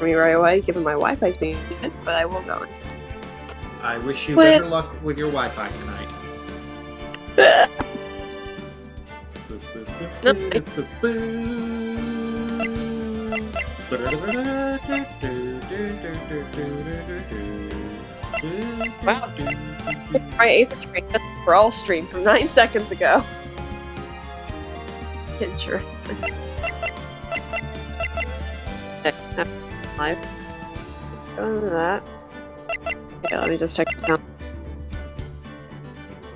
me right away, given my Wi-Fi's being good, but I will go into. I wish you better luck with your Wi-Fi tonight. Wow. My Ace Attorney just brawl stream from 9 seconds ago. Interesting. Live. Go into that. Okay, let me just check this out.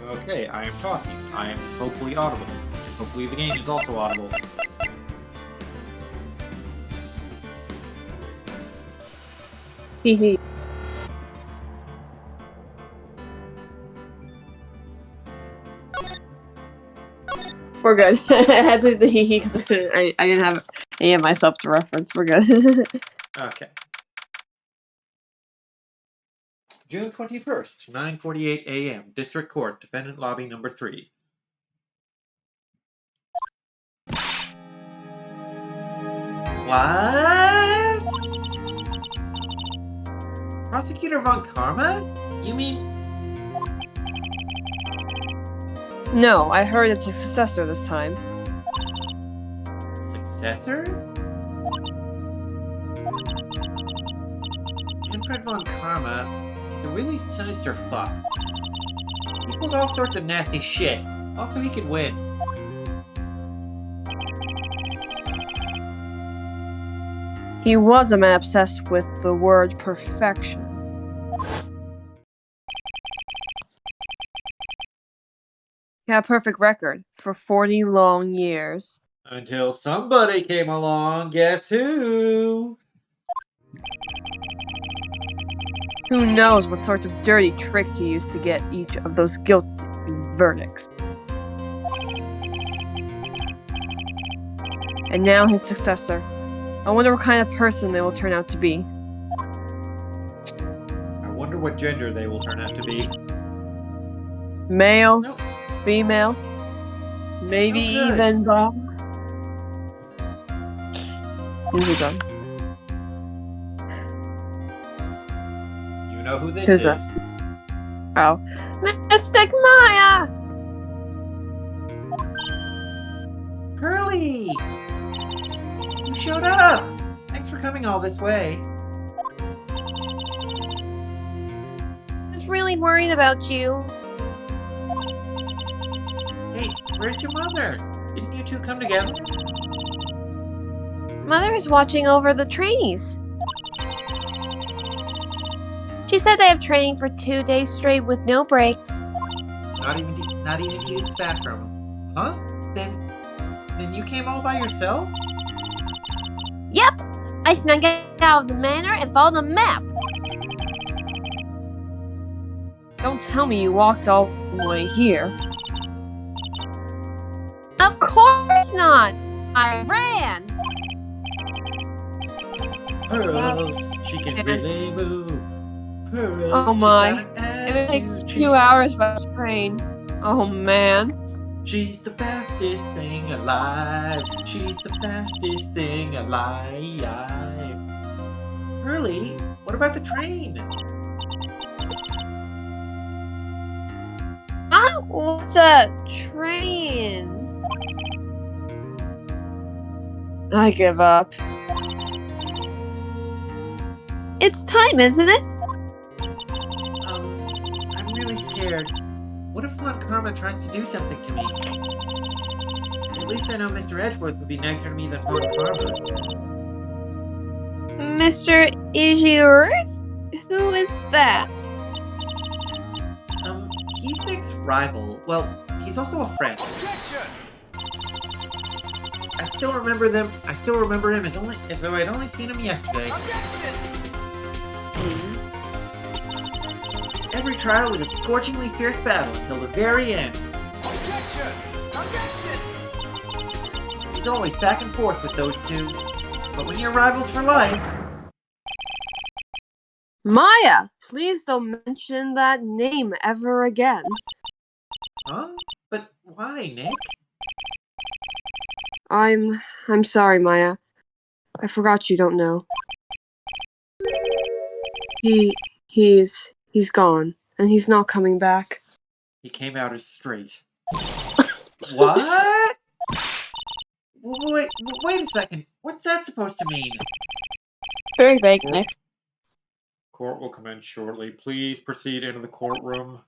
Okay, I am talking. I am hopefully audible. And hopefully the game is also audible. Hehe. We're good. I had to do the hee because I didn't have any of myself to reference. We're good. Okay. June 21st, 9:48 a.m. District Court, Defendant Lobby Number 3. What? Prosecutor von Karma? You mean... No, I heard it's a successor this time. Successor? Manfred von Karma is a really sinister fuck. He pulled all sorts of nasty shit. Also, he could win. He was a man obsessed with the word perfection. He had a perfect record for 40 long years. Until somebody came along, guess who? Who knows what sorts of dirty tricks he used to get each of those guilty verdicts. And now his successor. I wonder what kind of person they will turn out to be. I wonder what gender they will turn out to be. Male, female, maybe even Bob. Here we go. You know who this Who's is? that? Oh. Mystic Maya! Curly! You showed up! Thanks for coming all this way. I was really worried about you. Hey, where's your mother? Didn't you two come together? Mother is watching over the trainees. She said they have training for 2 days straight with no breaks. Not even to use the bathroom. Huh? Then you came all by yourself? Yep! I snuck out of the manor and followed the map. Don't tell me you walked all the way here. Of course not! I ran! Pearl, she can really move. Pearl, Oh my. she's got an If it takes attitude. 2 hours by train. Oh man. She's the fastest thing alive. She's the fastest thing alive. Pearly, what about the train? What's a train? I give up. It's time, isn't it? I'm really scared. What if Von Karma tries to do something to me? At least I know Mr. Edgeworth would be nicer to me than Von Karma. Mr. Edgeworth? Who is that? He's Nick's rival. Well, he's also a friend. I still remember him as though I'd only seen him yesterday. Every trial was a scorchingly fierce battle until the very end. He's always back and forth with those two. But when you're rivals for life... Maya! Please don't mention that name ever again. Huh? But why, Nick? I'm sorry, Maya. I forgot you don't know. He's gone, and he's not coming back. He came out as straight. What? Wait a second. What's that supposed to mean? Very vague, Nick. Court will commence shortly. Please proceed into the courtroom.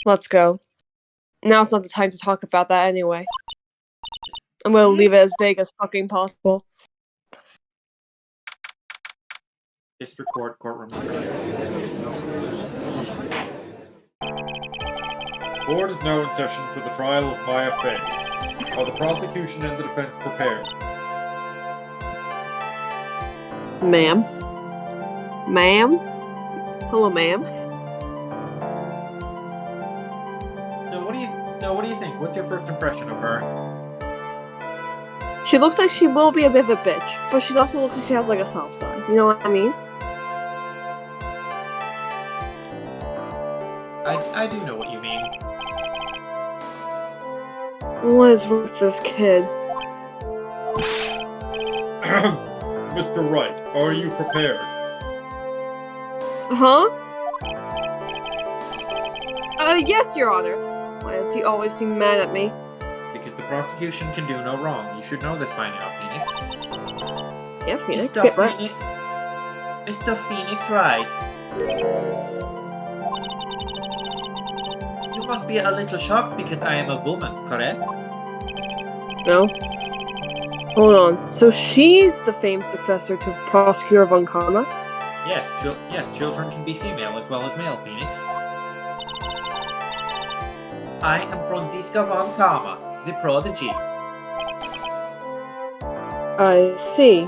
Let's go. Now's not the time to talk about that anyway. I'm gonna leave it as vague as fucking possible. District Court, courtroom. Court is now in session for the trial of Maya Fey. Are the prosecution and the defense prepared? Ma'am? Ma'am? Hello, ma'am. So what do you think? What's your first impression of her? She looks like she will be a bit of a bitch, but she also looks like she has like a soft side. You know what I mean? I do know what you mean. What is with this kid? Mr. Wright, are you prepared? Huh? Yes, Your Honor. Why does he always seem mad at me? Because the prosecution can do no wrong. You should know this by now, Phoenix. Yeah, Phoenix, Mr. get right. Phoenix. Mr. Phoenix Wright. You must be a little shocked because I am a woman, correct? No. Hold on. So she's the famed successor to Prosecutor von Karma? Yes, children can be female as well as male, Phoenix. I am Franziska von Karma, the prodigy. I see.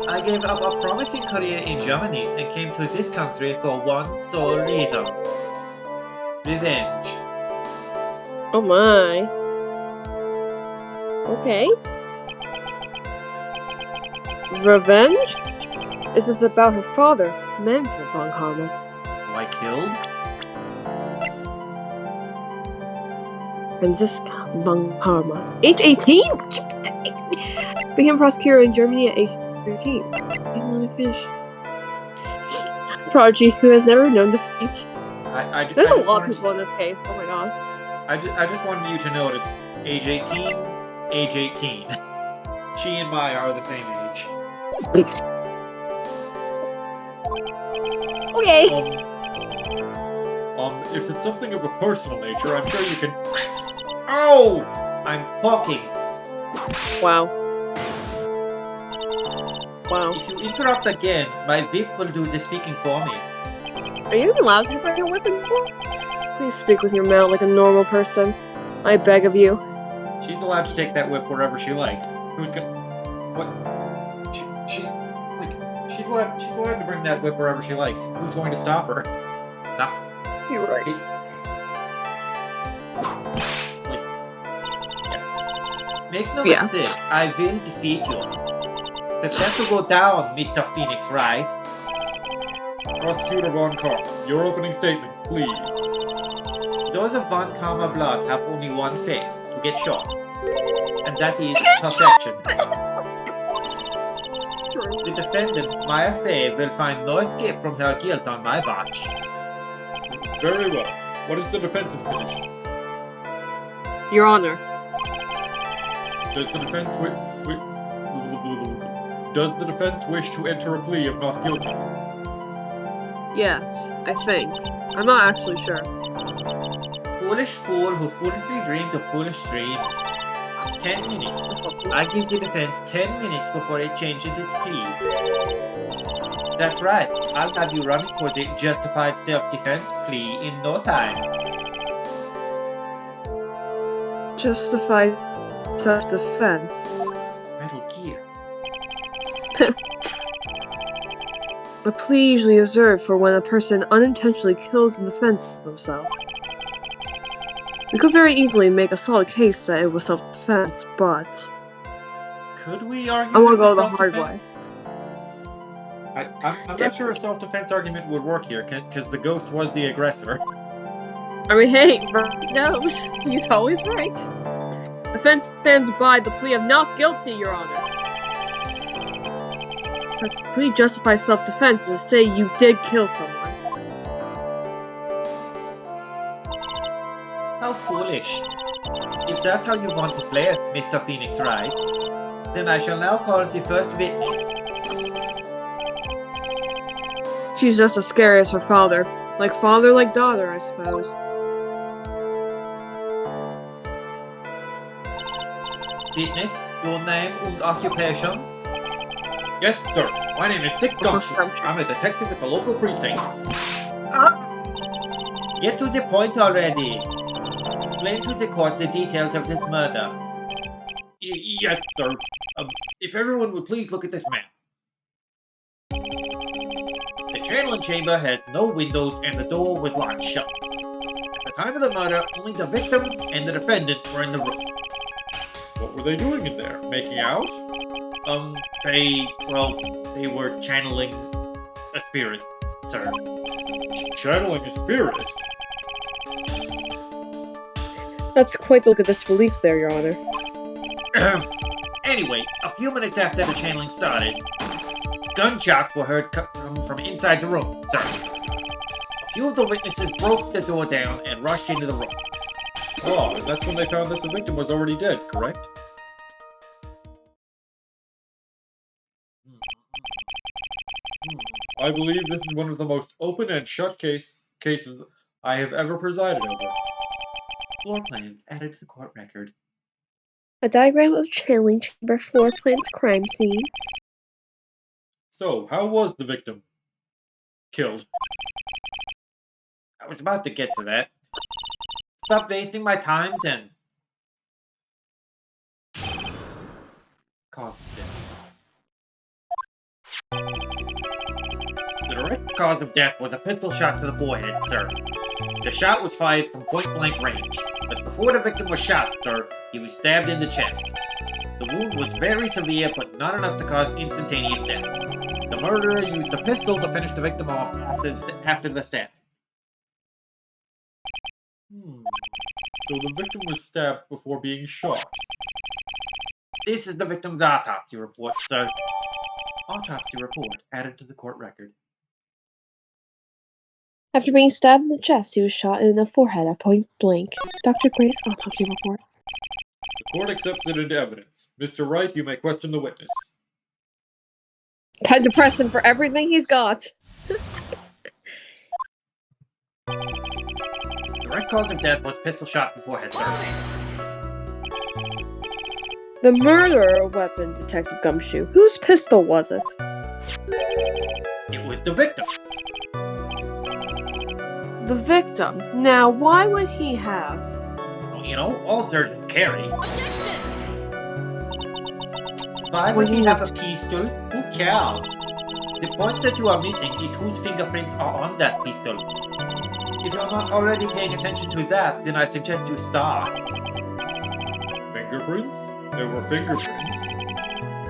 I gave up a promising career in Germany and came to this country for one sole reason. Revenge. Oh my. Okay. Revenge? Is this about her father, Manfred von Karma? Who I killed? Franziska von Karma. Age 18? Became prosecutor in Germany at age 13. Didn't want to finish. Prodigy who has never known defeat. There's a lot of people in this case. Oh my god. I just wanted you to notice, age 18, age 18. She and Maya are the same age. Okay. If it's something of a personal nature, I'm sure you can... Oh! I'm talking. Wow. Wow. If you interrupt again, my whip will do the speaking for me. Are you even allowed to bring your weapon? Please speak with your mouth like a normal person. I beg of you. She's allowed to take that whip wherever she likes. Who's gonna... What? She's allowed to bring that whip wherever she likes. Who's going to stop her? Nah. You're right. Make no mistake, I will defeat you. Prepare to go down, Mr. Phoenix Wright. Prosecutor von Karma, your opening statement, please. Those of von Karma blood have only one fate, to get shot. And that is perfection. The defendant, Maya Fey, will find no escape from her guilt on my watch. Very well. What is the defense's position? Your Honor. Does the defense wish to enter a plea of not guilty? Yes, I think. I'm not actually sure. Foolish fool who foolishly dreams of foolish dreams. 10 minutes. I give the defense 10 minutes before it changes its plea. That's right. I'll have you running for the justified self-defense plea in no time. Justified self-defense. Metal Gear. A plea usually reserved for when a person unintentionally kills in defense of himself. We could very easily make a solid case that it was self-defense, but... Could we argue I wanna that go it was the hard way. self-defense? I'm not sure a self-defense argument would work here, because the ghost was the aggressor. I mean, hey, Wright knows. He's always right. Defense stands by the plea of not guilty, Your Honor. Please justify self-defense and say you did kill someone. How foolish. If that's how you want to play it, Mr. Phoenix Wright, then I shall now call the first witness. She's just as scary as her father. Like father, like daughter, I suppose. Witness, your name and occupation? Yes, sir. My name is Dick Gumshoe. I'm a detective at the local precinct. Get to the point already. Explain to the court the details of this murder. Yes, sir. If everyone would please look at this map. The channeling chamber had no windows and the door was locked shut. At the time of the murder, only the victim and the defendant were in the room. What were they doing in there? Making out? They were channeling a spirit, sir. Channeling a spirit? That's quite the look of disbelief there, Your Honor. Anyway, a few minutes after the channeling started, gunshots were heard coming from inside the room, sir. A few of the witnesses broke the door down and rushed into the room. Oh, and that's when they found that the victim was already dead, correct? I believe this is one of the most open and shut cases I have ever presided over. Floor plans added to the court record. A diagram of channeling chamber floor plans crime scene. So, how was the victim killed? I was about to get to that. Stop wasting my times and cause of death. The direct cause of death was a pistol shot to the forehead, sir. The shot was fired from point-blank range, but before the victim was shot, sir, he was stabbed in the chest. The wound was very severe, but not enough to cause instantaneous death. The murderer used a pistol to finish the victim off after the stab. So the victim was stabbed before being shot. This is the victim's autopsy report, sir. Autopsy report added to the court record. After being stabbed in the chest, he was shot in the forehead at point blank. Dr. Gray's autopsy report. The court accepts it into evidence. Mr. Wright, you may question the witness. Time to press him for everything he's got. The direct cause of death was pistol shot in the forehead, sir. The murder weapon, Detective Gumshoe. Whose pistol was it? It was the victim's. The victim. Now, why would he have? Well, you know, all surgeons carry. Why would he have a pistol? Who cares? The point that you are missing is whose fingerprints are on that pistol. If you're not already paying attention to that, then I suggest you start. Fingerprints? There were fingerprints.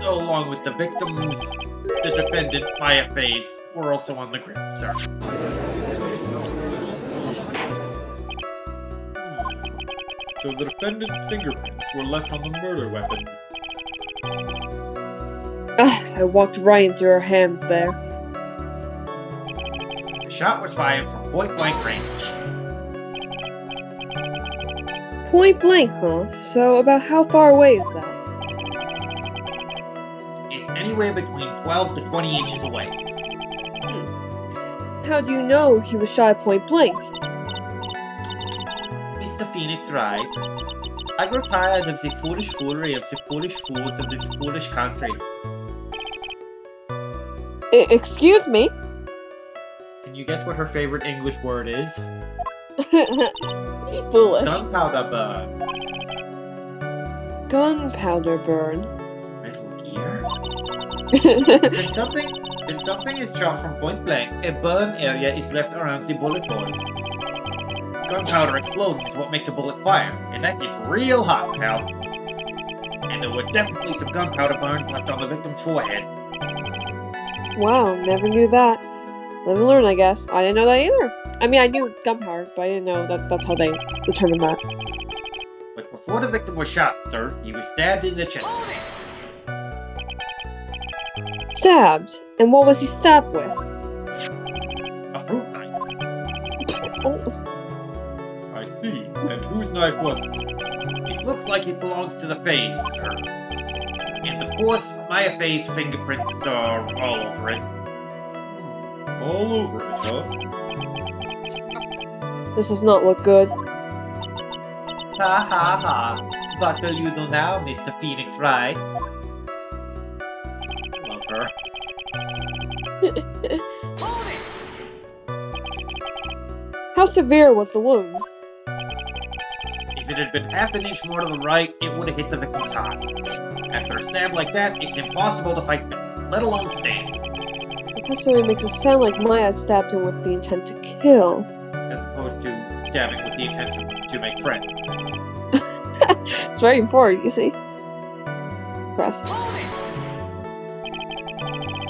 Along with the victims, the defendant, Maya Face, were also on the grip, sir. So the defendant's fingerprints were left on the murder weapon. I walked right into her hands there. The shot was fired from point-blank range. Point blank, huh? So about how far away is that? It's anywhere between 12 to 20 inches away. How do you know he was shot at point blank? Mr. Phoenix Wright, I grow tired of the foolish foolery of the foolish fools of this foolish country. Excuse me? Can you guess what her favorite English word is? Foolish. Gunpowder burn. Gunpowder burn. Metal gear? When something is shot from point blank, a burn area is left around the bullet hole. Gunpowder exploding is what makes a bullet fire, and that gets real hot, pal. And there were definitely some gunpowder burns left on the victim's forehead. Wow, never knew that. Live and learn, I guess. I didn't know that either. I mean, I knew gunpowder, but I didn't know that's how they determined that. But before the victim was shot, sir, he was stabbed in the chest. Stabbed? And what was he stabbed with? A fruit knife. Oh, I see. And whose knife was it? It looks like it belongs to the face, sir. And of course, my face fingerprints are all over it. All over it, huh? this does not look good. Ha ha ha. What will you do now, Mr. Phoenix Wright? Love her. How severe was the wound? If it had been half an inch more to the right, it would have hit the victim's heart. After a stab like that, it's impossible to fight back, let alone stand. The testimony makes it sound like Maya stabbed him with the intent to kill. As opposed to stabbing with the intention to make friends. It's very important, you see. Press.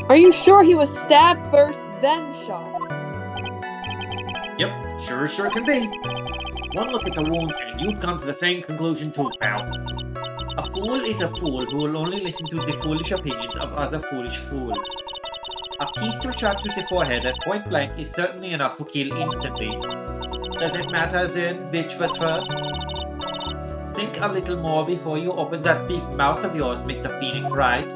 Are you sure he was stabbed first, then shot? Yep, sure can be. One look at the wounds and you'd come to the same conclusion too, pal. A fool is a fool who will only listen to the foolish opinions of other foolish fools. A pistol shot to the forehead at point blank is certainly enough to kill instantly. Does it matter then which was first? Think a little more before you open that big mouth of yours, Mr. Phoenix Wright.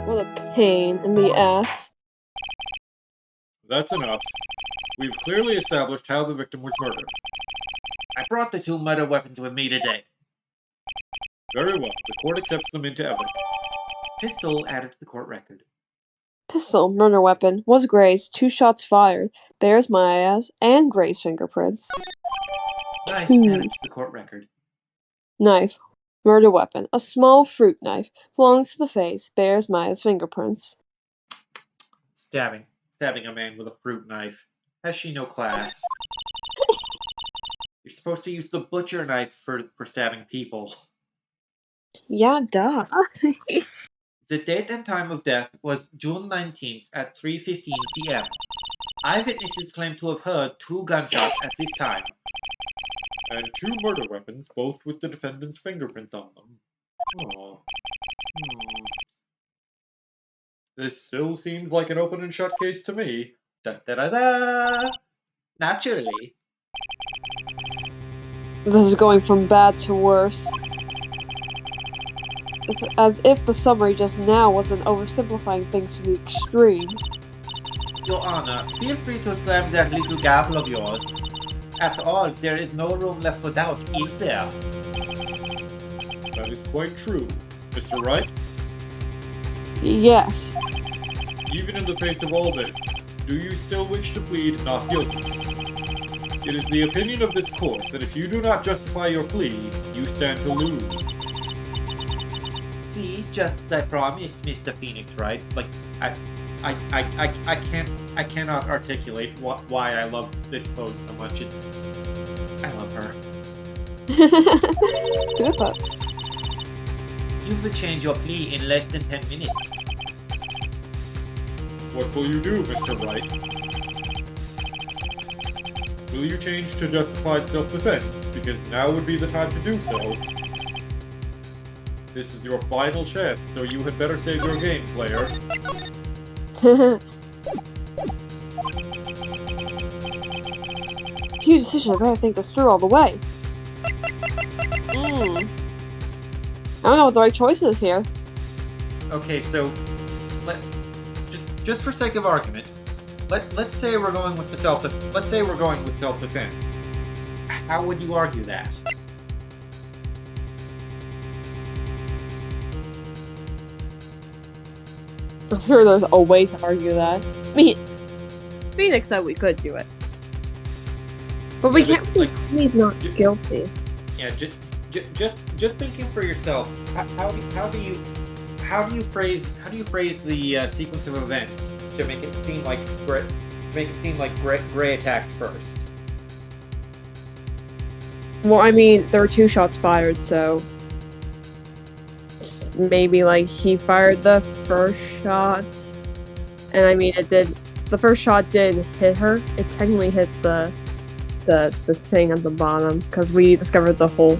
What a pain in the ass. That's enough. We've clearly established how the victim was murdered. I brought the 2 murder weapons with me today. Very well. The court accepts them into evidence. Pistol added to the court record. Pistol, murder weapon, was Gray's, 2 shots fired, bears Maya's, and Gray's fingerprints. Knife added to the court record. Knife, murder weapon, a small fruit knife, belongs to the face, bears Maya's fingerprints. Stabbing a man with a fruit knife. Has she no class? You're supposed to use the butcher knife for stabbing people. Yeah, duh. The date and time of death was June 19th at 3:15 p.m. Eyewitnesses claim to have heard 2 gunshots at this time. And 2 murder weapons, both with the defendant's fingerprints on them. Oh. This still seems like an open and shut case to me. Da-da-da-da! Naturally. This is going from bad to worse. It's as if the summary just now wasn't oversimplifying things to the extreme. Your Honor, feel free to slam that little gavel of yours. After all, there is no room left for doubt, is there? That is quite true. Mr. Wright, Yes. even in the face of all this, do you still wish to plead not guilty? It is the opinion of this court that if you do not justify your plea, you stand to lose. See, just as I promised, Mr. Phoenix, right? Like, I cannot articulate why I love this pose so much. I love her. Good pose. You will change your plea in less than 10 minutes. What will you do, Mr. Wright? Will you change to justified self-defense? Because now would be the time to do so. This is your final chance, so you had better save your game, player. Huge decision, I better think this through all the way. I don't know what the right choice is here. Okay, so just for sake of argument, let's say we're going with self-defense. How would you argue that? I'm sure there's a way to argue that. I mean, Phoenix said we could do it. But we can't really plead not guilty. Yeah, just thinking for yourself. How do you phrase the sequence of events to make it seem like Gray attacked first? Well, I mean, there were 2 shots fired, so maybe like he fired the first shot, and I mean the first shot did hit her. It technically hit the thing at the bottom because we discovered the hole.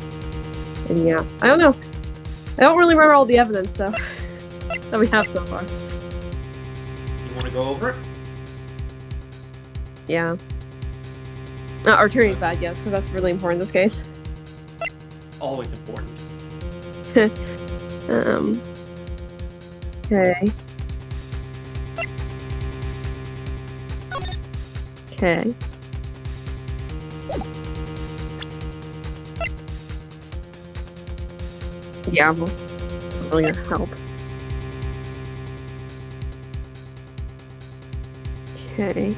And yeah, I don't know. I don't really remember all the evidence, so that we have so far. You want to go over it? Yeah. Our attorney's bad, yes, because that's really important in this case. Always important. Okay. Okay. Yeah, well, it's not really gonna help. Okay.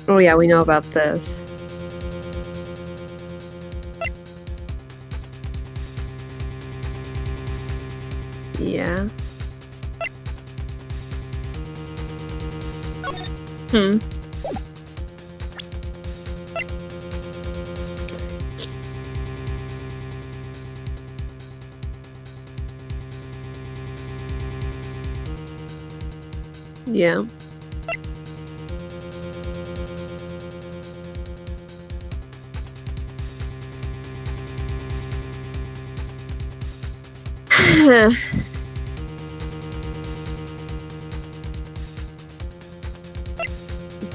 Oh yeah, we know about this. Yeah. Yeah.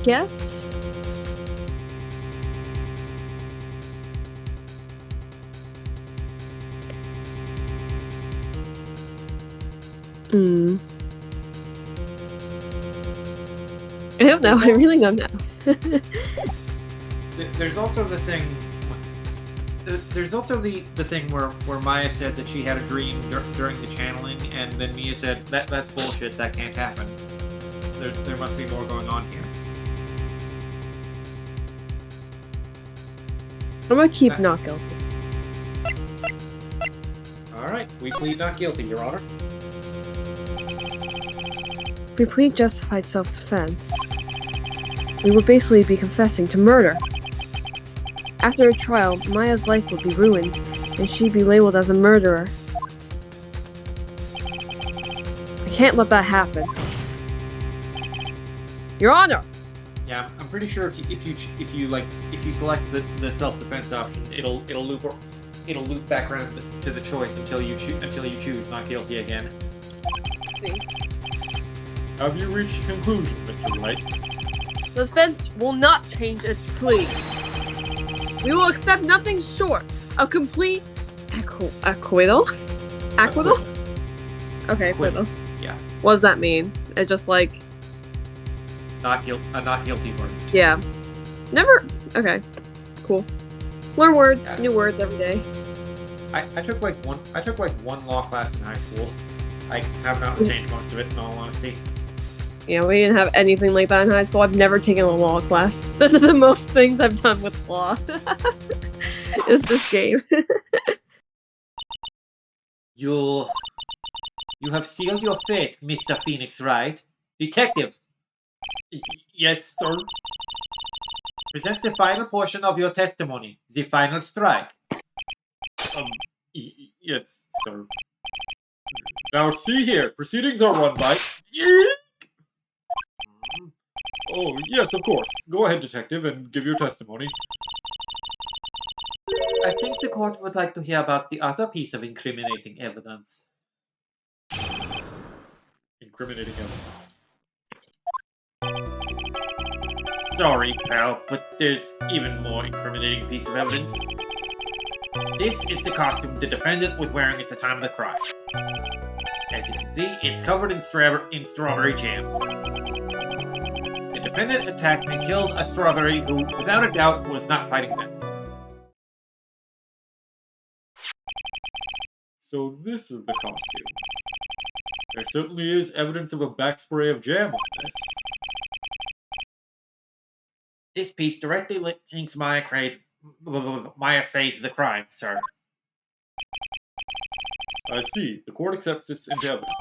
Guess. I don't know. I really don't know. There's also the thing. There's also the thing where Maya said that she had a dream during the channeling, and then Mia said that's bullshit. That can't happen. There must be more going on here. I'm gonna keep not guilty. All right, we plead not guilty, Your Honor. If we plead justified self-defense, we would basically be confessing to murder. After a trial, Maya's life would be ruined, and she'd be labeled as a murderer. I can't let that happen. Your Honor! Yeah, I'm pretty sure if you select the self-defense option, it'll loop back around to the choice until you choose not guilty again. Have you reached a conclusion, Mr. Wright? The defense will not change its plea. We will accept nothing short of complete acquittal? Acquittal? Okay, acquittal. Yeah. What does that mean? It just like... a not guilty verdict. Yeah. Never... Okay. Cool. Learn words, Yeah. new words every day. I took like one law class in high school. I have not retained most of it, in all honesty. Yeah, we didn't have anything like that in high school. I've never taken a law class. This is the most things I've done with law. Is this game. You have sealed your fate, Mr. Phoenix Wright. Detective! Yes, sir? Present the final portion of your testimony, the final strike. Yes, sir. Now see here, proceedings are run by... Oh, yes, of course. Go ahead, detective, and give your testimony. I think the court would like to hear about the other piece of incriminating evidence. Incriminating evidence. Sorry, pal, but there's even more incriminating piece of evidence. This is the costume the defendant was wearing at the time of the crime. As you can see, it's covered in strawberry jam. The defendant attacked and killed a strawberry who, without a doubt, was not fighting back. So this is the costume. There certainly is evidence of a back spray of jam on this. This piece directly links Maya Fate to the crime, sir. I see. The court accepts this into evidence.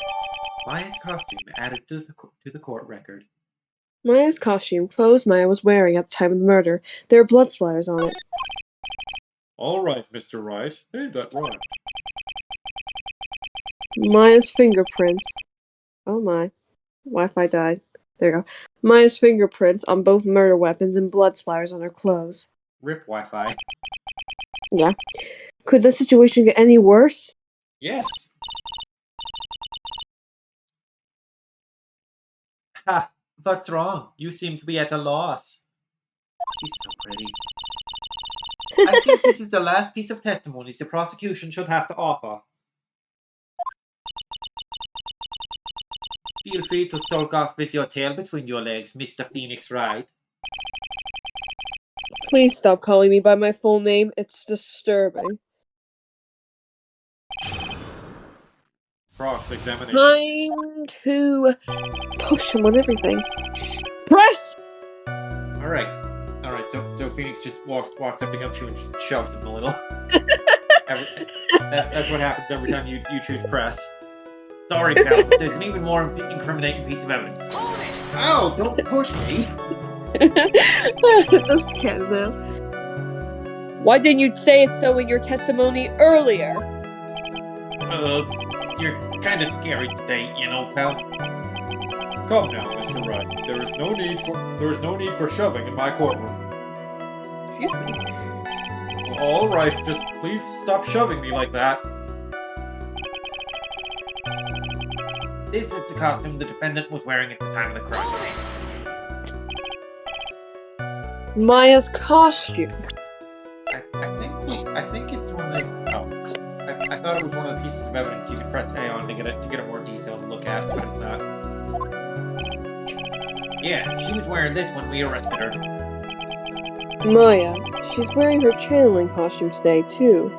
Maya's costume added to the court record. Maya's costume, clothes Maya was wearing at the time of the murder. There are blood splatters on it. All right, Mr. Wright. Hey, that rhymed. Maya's fingerprints. Oh my. Wi-Fi died. There you go. Maya's fingerprints on both murder weapons and blood splatters on her clothes. Rip Wi-Fi. Yeah. Could the situation get any worse? Yes. Ha! What's wrong? You seem to be at a loss. She's so pretty. I think this is the last piece of testimony the prosecution should have to offer. Feel free to sulk off with your tail between your legs, Mr. Phoenix Wright. Please stop calling me by my full name. It's disturbing. Cross-examination. Time to push him on everything. Press! Alright. So Phoenix just walks up to Gumshoe and just shoves him a little. That's what happens every time you choose press. Sorry, pal, but there's an even more incriminating piece of evidence. Ow! Don't push me! This can now. Why didn't you say it so in your testimony earlier? You're kind of scary today, you know, pal. Come now, Mr. Wright. There is no need for shoving in my courtroom. Excuse me. All right, just please stop shoving me like that. This is the costume the defendant was wearing at the time of the crime. Maya's costume. I think it's one of the... Oh. I thought it was one of the pieces of evidence you could press A on to get a more detailed look at, but it's not. Yeah, she was wearing this when we arrested her. Maya, she's wearing her channeling costume today, too.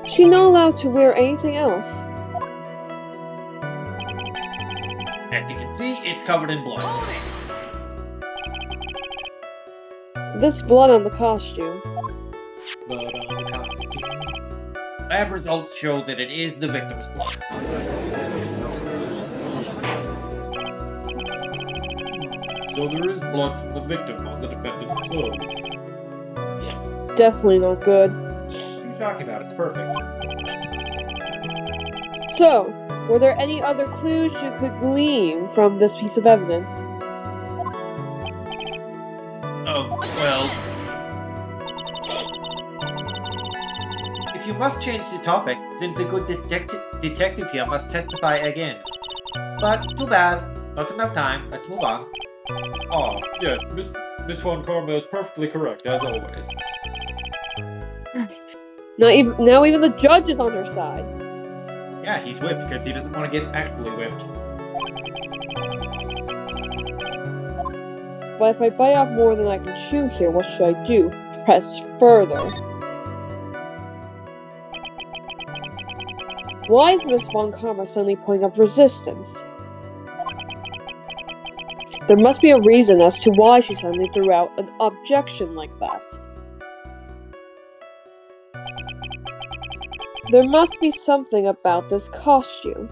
She's not allowed to wear anything else. As you can see, it's covered in blood. This blood on the costume. Blood on the costume. Lab results show that it is the victim's blood. So there is blood from the victim on the defendant's clothes. Definitely not good. What are you talking about? It's perfect. So, were there any other clues you could glean from this piece of evidence? Oh, well... If you must change the topic, since a good detective here must testify again. But, too bad. Not enough time. Let's move on. Ah, yes, Miss Von Karma is perfectly correct, as always. Now even the judge is on her side. Yeah, he's whipped because he doesn't want to get actually whipped. But if I bite off more than I can chew here, what should I do? Press further. Why is Miss Von Karma suddenly putting up resistance? There must be a reason as to why she suddenly threw out an objection like that. There must be something about this costume.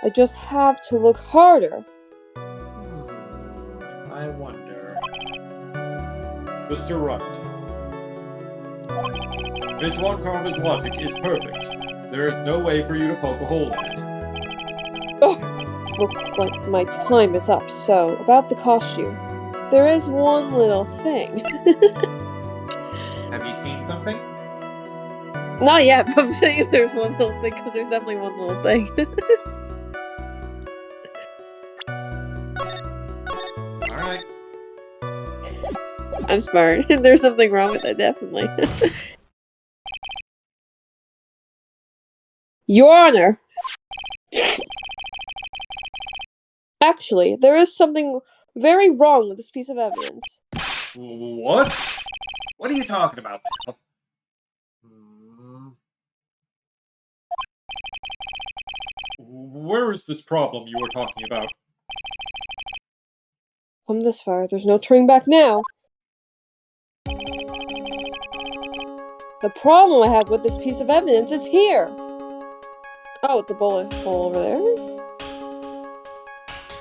I just have to look harder. I wonder... Mr. Wright. Miss Von Karma's logic is perfect. There is no way for you to poke a hole in it. Oh, looks like my time is up, so about the costume. There is one little thing. Have you seen something? Not yet, but I'm saying there's one little thing, because there's definitely one little thing. Alright. I'm smart. There's something wrong with it, definitely. Your Honor! Actually, there is something very wrong with this piece of evidence. What? What are you talking about, pal? Where is this problem you were talking about? Come this far, there's no turning back now. The problem I have with this piece of evidence is here. Oh, the bullet hole over there?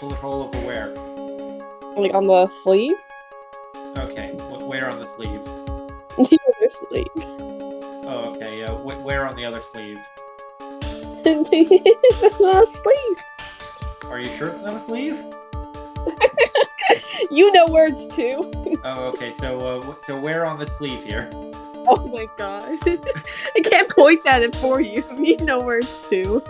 Bullet hole over where? Like on the sleeve? Okay, where on the sleeve? The other sleeve. Oh, okay, where on the other sleeve? It's not a sleeve. Are you sure it's not a sleeve? You know words too. Oh, okay, so where on the sleeve here? Oh my god. I can't point at it for you. You know where it's to.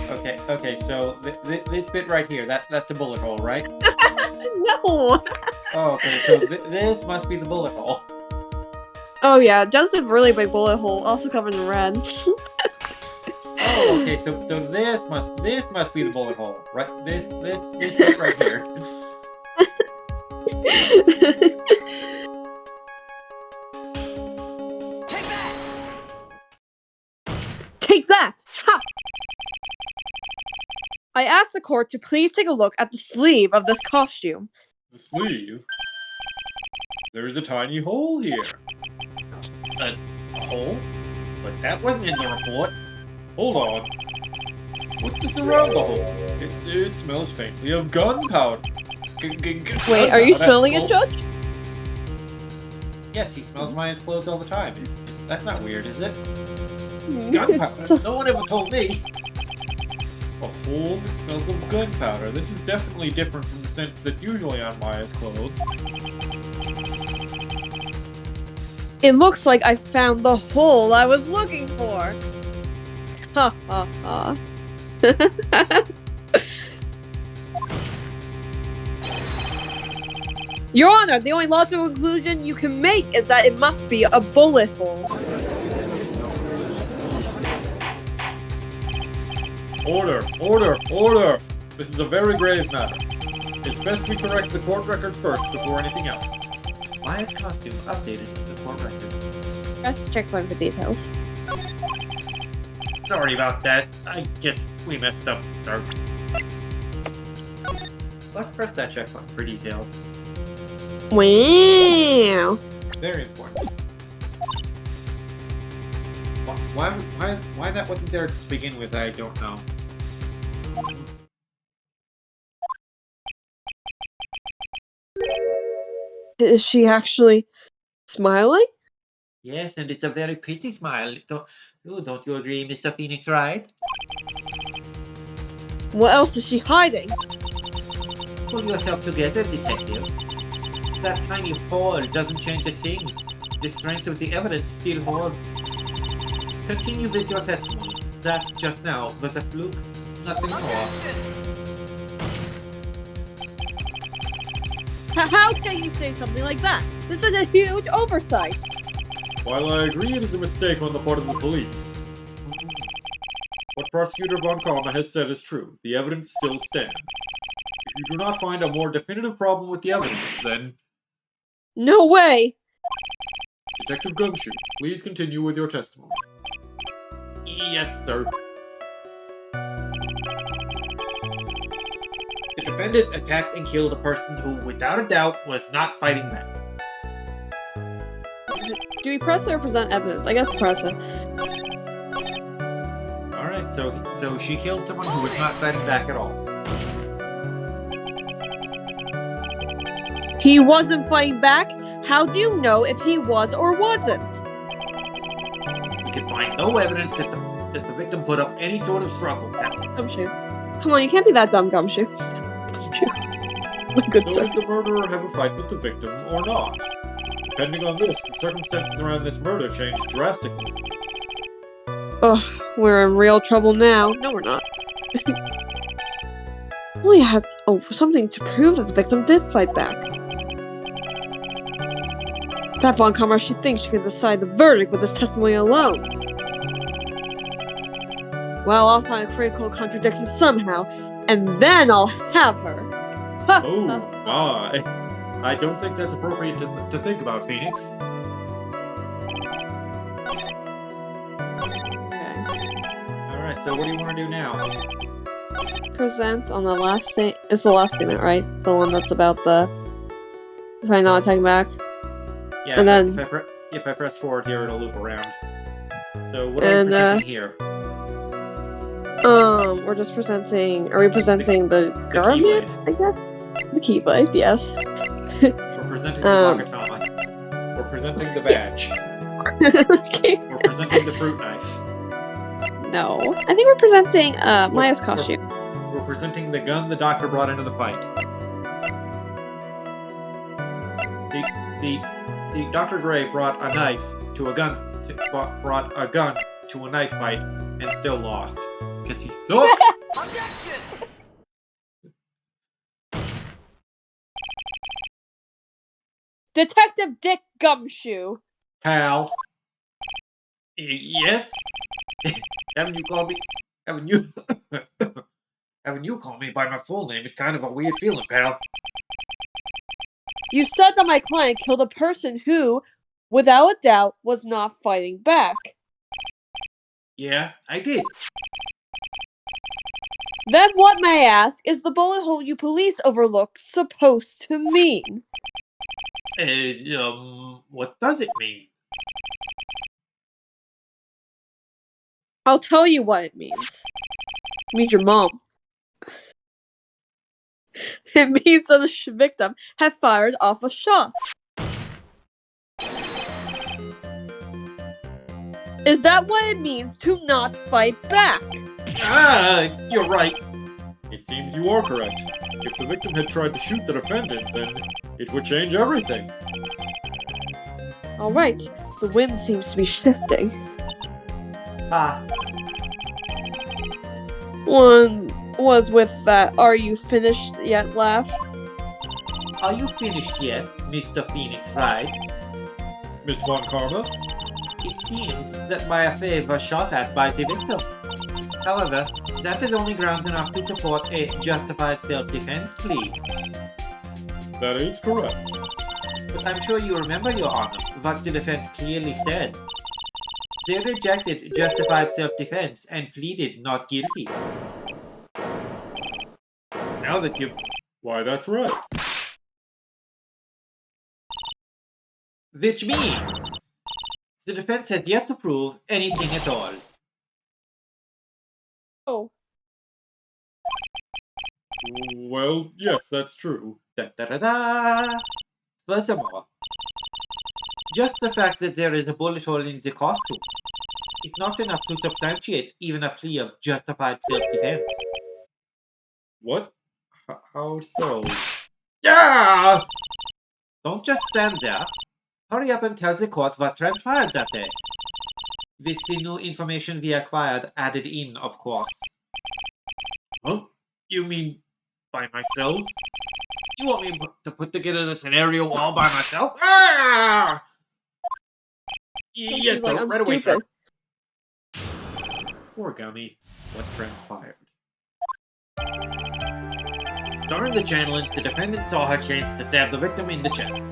Okay, so this bit right here, that's a bullet hole, right? No! Oh, okay, so this must be the bullet hole. Oh yeah, just a really big bullet hole, also covered in red. Oh, okay, so this must be the bullet hole, right? This bit right here. Take that! Ha! I asked the court to please take a look at the sleeve of this costume. The sleeve? There is a tiny hole here. A hole? But that wasn't in the report. Hold on. What's this around the hole? It smells faintly of gunpowder. Wait, are you smelling it, Judge? Yes, he smells Maya's clothes all the time. That's not weird, is it? Hmm. Gunpowder? No one ever told me. A hole that smells of gunpowder. This is definitely different from the scent that's usually on Maya's clothes. It looks like I found the hole I was looking for. Ha ha ha. Your Honor, the only logical conclusion you can make is that it must be a bullet hole. Order! Order! Order! This is a very grave matter. It's best we correct the court record first before anything else. Maya's costume updated in the court record. Just check for the details. Sorry about that. I guess we messed up, sir. Let's press that check button for details. Wow. Very important. Why that wasn't there to begin with, I don't know. Is she actually smiling? Yes, and it's a very pretty smile. Don't you agree, Mr. Phoenix Wright? What else is she hiding? Pull yourself together, detective. That tiny hole doesn't change a thing. The strength of the evidence still holds. Continue with your testimony. That, just now, was a fluke. Nothing more. How can you say something like that? This is a huge oversight. While I agree it is a mistake on the part of the police, what Prosecutor von Karma has said is true. The evidence still stands. If you do not find a more definitive problem with the evidence, then... No way! Detective Gumshoe, please continue with your testimony. Yes, sir. The defendant attacked and killed a person who, without a doubt, was not fighting back. Do we press it or present evidence? I guess press it. Alright, so she killed someone who was not fighting back at all. He wasn't fighting back? How do you know if he was or wasn't? We can find no evidence that the victim put up any sort of struggle. Gumshoe. Come on, you can't be that dumb, Gumshoe. My good So sir. did the murderer have a fight with the victim or not? Depending on this, the circumstances around this murder changed drastically. Ugh, we're in real trouble now. No, we're not. We have something to prove that the victim did fight back. That Von Karma, she thinks she can decide the verdict with this testimony alone. Well, I'll find a critical contradiction somehow, and then I'll have her. Oh, my. I don't think that's appropriate to think about, Phoenix. Okay. Alright, so what do you want to do now? Present on the last thing. It's the last statement, right? The one that's about the. If I not taking back. Yeah, And then- if I press forward here, it'll loop around. So what are we presenting here? We're just presenting. Are we presenting the garment? Keyblade. I guess. The Keyblade, yes. We're presenting the Wagatama. We're presenting the badge. Okay. We're presenting the fruit knife. No. I think we're presenting Maya's costume. We're presenting the gun the doctor brought into the fight. See, Dr. Gray brought a knife to a gun, brought a gun to a knife fight and still lost. Because he sucks! Detective Dick Gumshoe. Pal. Yes? Having you call me by my full name is kind of a weird feeling, pal. You said that my client killed a person who, without a doubt, was not fighting back. Yeah, I did. Then what, may I ask, is the bullet hole you police overlooked supposed to mean? What does it mean? I'll tell you what it means. It means your mom. It means that the victim had fired off a shot. Is that what it means to not fight back? You're right. It seems you are correct. If the victim had tried to shoot the defendant, then it would change everything. Alright, the wind seems to be shifting. One was with that "Are you finished yet?" laugh. Are you finished yet, Mr. Phoenix Wright? Miss Von Karma? It seems that my affair was shot at by the victim. However, that is only grounds enough to support a justified self-defense plea. That is correct. But I'm sure you remember, Your Honor, what the defense clearly said. They rejected justified self-defense and pleaded not guilty. Now that you... Why, that's right. Which means the defense has yet to prove anything at all. Oh. Well, yes, that's true. Da-da-da-da! Furthermore, just the fact that there is a bullet hole in the costume is not enough to substantiate even a plea of justified self-defense. What? How so? Yeah! Don't just stand there. Hurry up and tell the court what transpired that day. With the new information we acquired added in, of course. Huh? You mean by myself? You want me to put together the scenario all by myself? Ah! Yes, Like, sir. I'm Right away, sir. stupid. Poor Gummy. What transpired? During the channeling, the defendant saw her chance to stab the victim in the chest.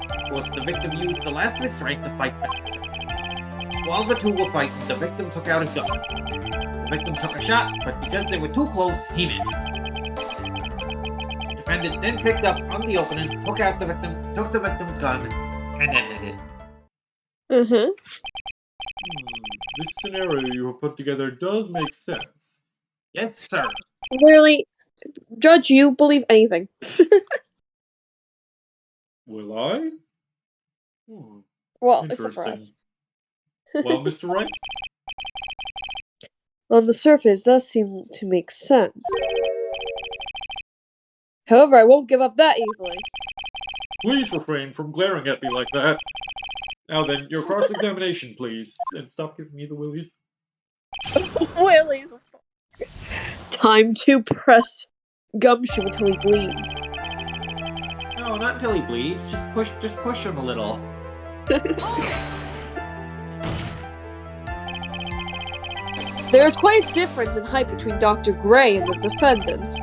Of course, the victim used the last restraint to fight back. While the two were fighting, the victim took out his gun. The victim took a shot, but because they were too close, he missed. The defendant then picked up on the opening, took the victim's gun, and ended it. This scenario you have put together does make sense. Yes, sir. Literally, Judge, you believe anything. Will I? Well, except for us. Interesting. Well, Mr. Wright? On the surface, does seem to make sense. However, I won't give up that easily. Please refrain from glaring at me like that. Now then, your cross-examination, please. And stop giving me the willies. Willies. Time to press Gumshoe until he bleeds. No, not until he bleeds. Just push him a little. There is quite a difference in height between Dr. Gray and the defendant.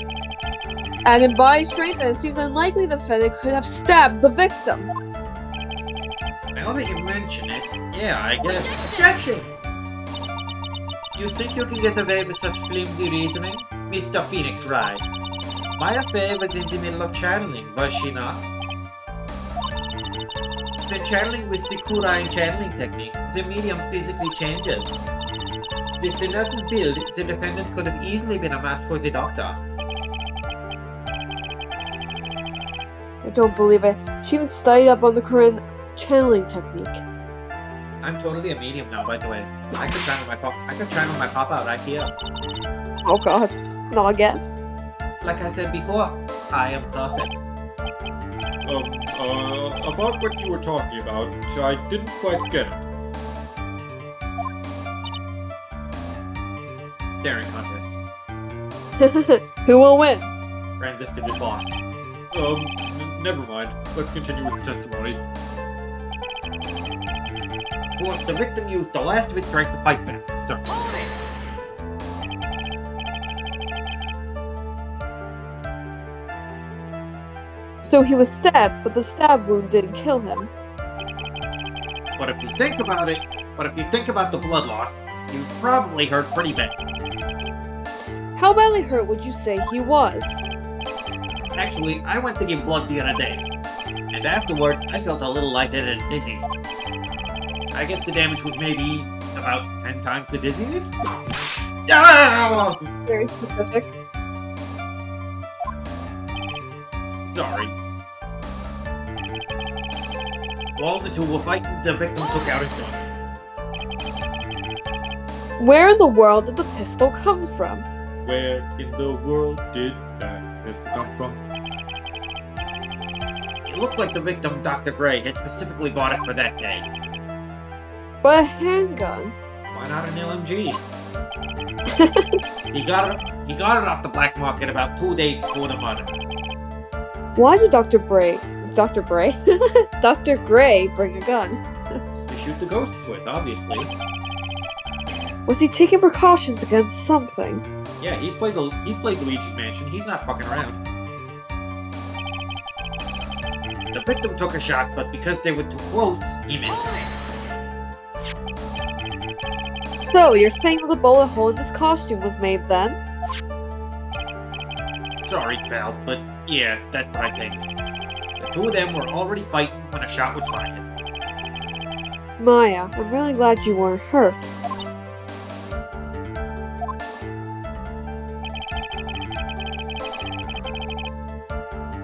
And in body strength, it seems unlikely the defendant could have stabbed the victim. Now that you mention it, yeah, I guess. Objection! You think you can get away with such flimsy reasoning, Mr. Phoenix Wright? My affair was in the middle of channeling, was she not? When channeling with the Kurine channeling technique, the medium physically changes. With the nurse's build, the defendant could have easily been a match for the doctor. I don't believe it. She even studied up on the current channeling technique. I'm totally a medium now, by the way. I could channel my papa right here. Oh god. Not again. Like I said before, I am perfect. About what you were talking about, I didn't quite get it. Staring contest. Who will win? Franziska just lost. Never mind. Let's continue with the testimony. Of course, the victim used the last of his strength to fight back, so... So he was stabbed, but the stab wound didn't kill him. But if you think about the blood loss, he was probably hurt pretty bad. How badly hurt would you say he was? Actually, I went to give blood the other day, and afterward, I felt a little lightheaded and dizzy. I guess the damage was maybe about 10 times the dizziness? Ah! Very specific. Sorry. While the two were fighting, the victim took out his gun. Where in the world did the pistol come from? Where in the world did that pistol come from? It looks like the victim, Dr. Gray, had specifically bought it for that day. But a handgun. Why not an LMG? He got it off the black market about 2 days before the murder. Why did Dr. Gray bring a gun? To shoot the ghosts with, obviously. Was he taking precautions against something? Yeah, he's played Luigi's Mansion. He's not fucking around. The victim took a shot, but because they were too close, he missed. So, you're saying that the bullet hole in this costume was made then? Sorry, pal, but yeah, that's what I think. The two of them were already fighting when a shot was fired. Maya, I'm really glad you weren't hurt.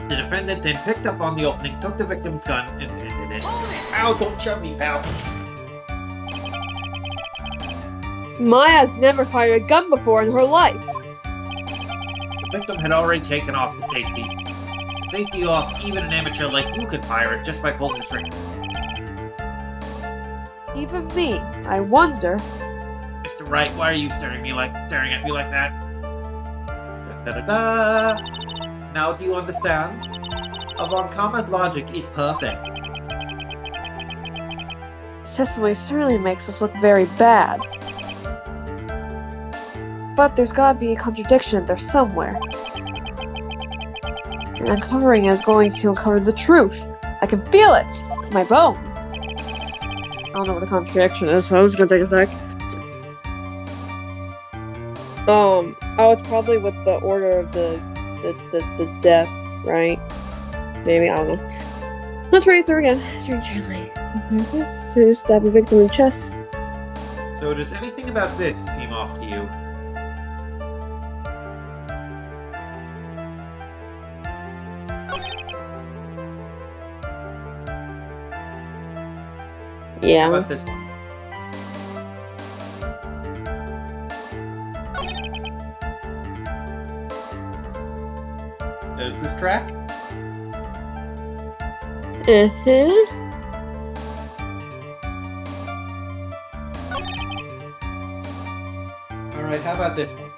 The defendant then picked up on the opening, took the victim's gun, and ended it. Ow, don't shove me, pal! Maya's never fired a gun before in her life. The victim had already taken off the safety. The safety off, even an amateur like you could fire it just by pulling the trigger. Even me. I wonder. Mr. Wright, why are you staring at me like that? Da-da-da-da! Now do you understand? Von Karma's logic is perfect. This testimony certainly makes us look very bad. But there's gotta be a contradiction there somewhere. And uncovering it is going to uncover the truth. I can feel it in my bones. I don't know what the contradiction is, so it's gonna take a sec. Oh, it's probably with the order of the death, right? Maybe, I don't know. Let's read it through again. Drink gently. To stab a victim in the chest. So does anything about this seem off to you? How Yeah. about this one? There's this track? Alright, how about this one?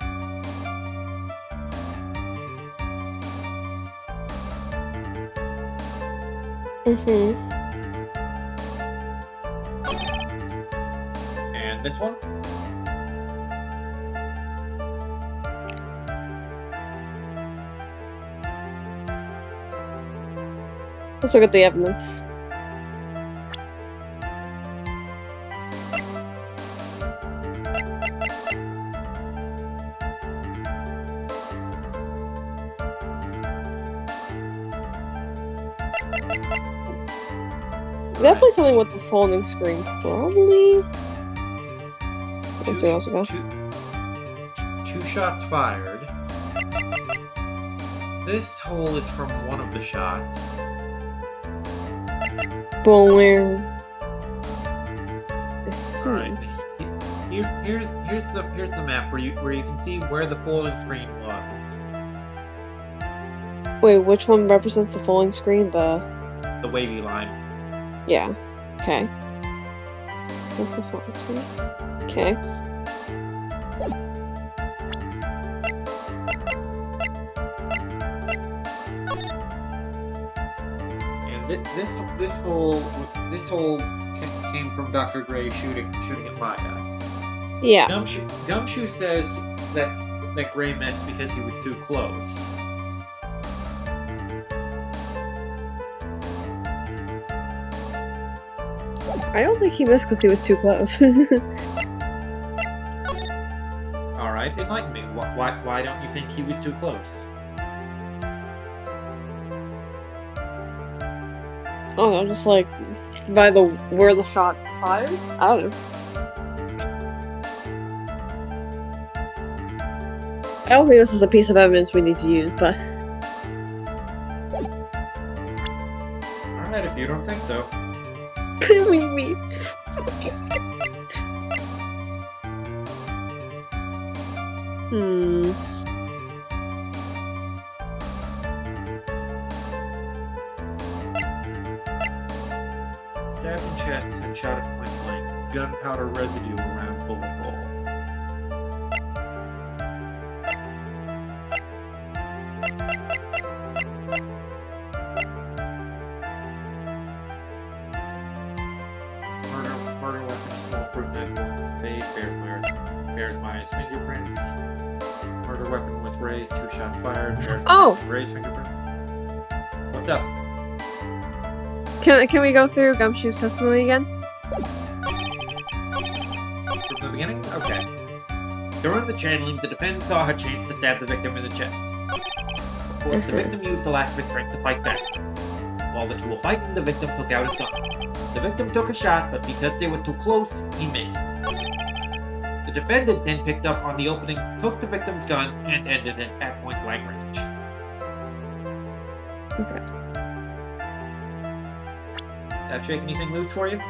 And this one? Let's look at the evidence. Definitely something with the folding screen, probably. Let's see what else we got. Two shots fired. This hole is from one of the shots. Boom. I see. Alright. Here's the map where you can see where the folding screen was. Wait, which one represents the falling screen? The wavy line. Yeah. Okay. That's the falling screen. Okay. And this whole came from Dr. Gray shooting at Maya. Yeah. Gumshoe says that Gray missed because he was too close. I don't think he missed because he was too close. Alright, enlighten me. Why don't you think he was too close? Oh no, just like by where the shot fired? I don't know. I don't think this is a piece of evidence we need to use, but Alright, if you don't think so. maybe. Stabbed in chest and shot at point blank. Gunpowder residue around bullet hole. Murder weapon, small fruit knife, face, bears Maya's fingerprints. Murder weapon was raised, 2 shots fired, bears Ray's fingerprints. What's up? Can we go through Gumshoe's testimony again? From the beginning? Okay. During the channeling, the defendant saw her chance to stab the victim in the chest. Of course, the victim used the last of his strength to fight back. While the two were fighting, the victim took out his gun. The victim took a shot, but because they were too close, he missed. The defendant then picked up on the opening, took the victim's gun, and ended it at point-blank range. Okay. That shake anything loose for you?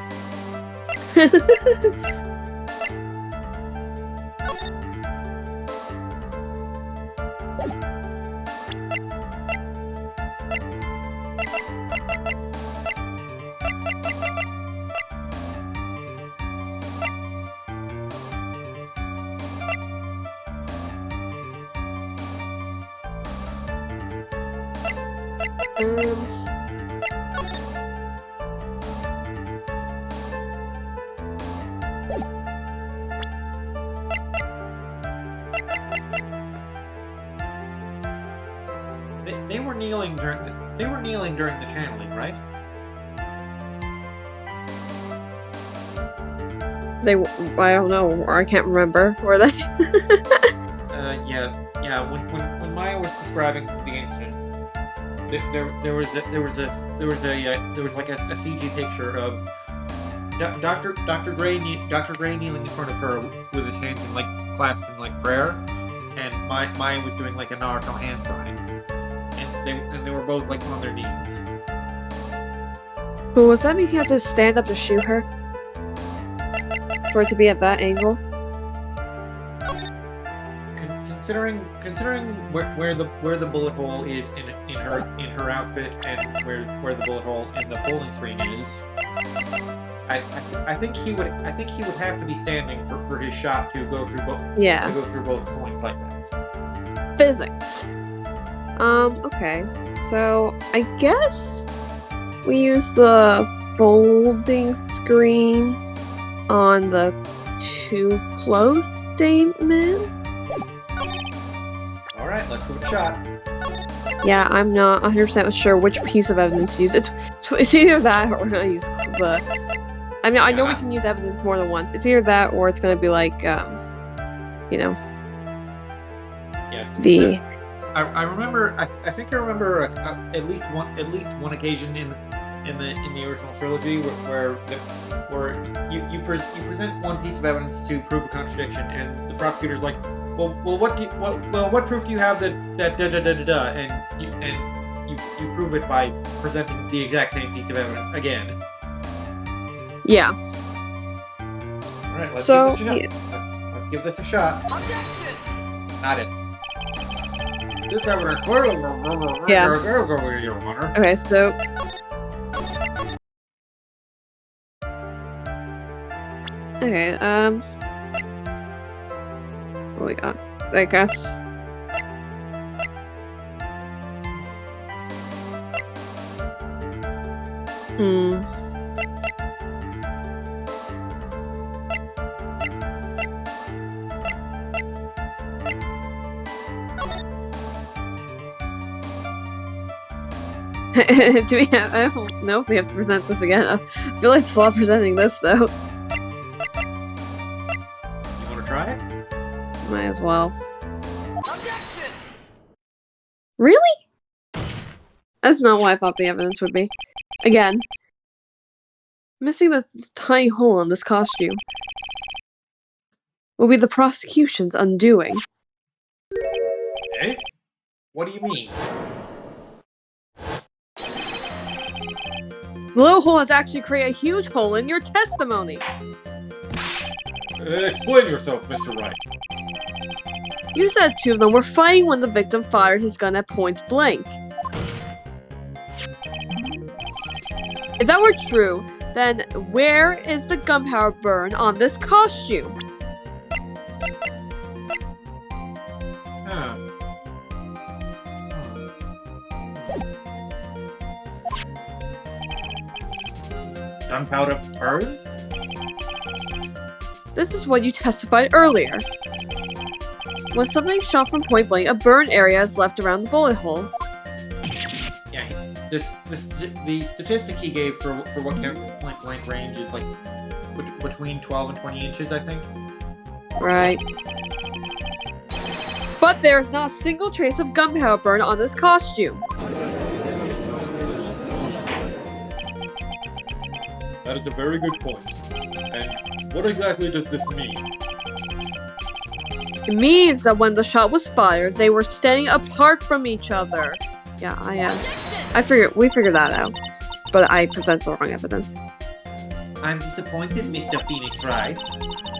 They were kneeling during the channeling, right? I don't know, or I can't remember. Were they? Yeah. When Maya was describing the incident, there was like a CG picture of Dr. Gray kneeling in front of her with his hands in like clasped in like prayer, and Maya was doing like a Naruto hand sign, and they were both like on their knees. Well, was that mean he had to stand up to shoot her? For it to be at that angle? Considering where the bullet hole is in her outfit and where the bullet hole in the folding screen is, I think he would have to be standing for his shot to go through both. Yeah. To go through both points like that. Physics. Okay. So I guess we use the folding screen on the too close statement. Alright, let's give it a shot. Yeah, I'm not 100% sure which piece of evidence to use. It's either that or we're gonna use the... I mean, I know we can use evidence more than once. It's either that or it's gonna be like, you know... Yes. The... I remember... I think I remember at least one occasion in the original trilogy where you present one piece of evidence to prove a contradiction, and the prosecutor's like, well, what proof do you have that da da da da da, and you prove it by presenting the exact same piece of evidence again. Yeah. All right, let's give this a shot. Yeah. Let's give this a shot. Not it. This evidence clearly. Yeah. Your Honor. Okay, so. Okay, what we got? I guess. Do we have? I don't know if we have to present this again. I feel like it's a lot presenting this though. You want to try it? Might as well. Really? That's not what I thought the evidence would be. Again, missing the tiny hole in this costume will be the prosecution's undoing. Eh? What do you mean? The little hole has actually created a huge hole in your testimony. Explain yourself, Mr. Wright. You said two of them were fighting when the victim fired his gun at point blank. If that were true, then where is the gunpowder burn on this costume? Huh. Gunpowder burn? This is what you testified earlier. When something shot from point blank, a burn area is left around the bullet hole. Yeah, the statistic he gave for what counts as point blank range is like between 12 and 20 inches, I think. Right. But there's not a single trace of gunpowder burn on this costume. That is a very good point. And what exactly does this mean? It means that when the shot was fired, they were standing apart from each other. Yeah, we figured that out. But I present the wrong evidence. I'm disappointed, Mr. Phoenix Wright.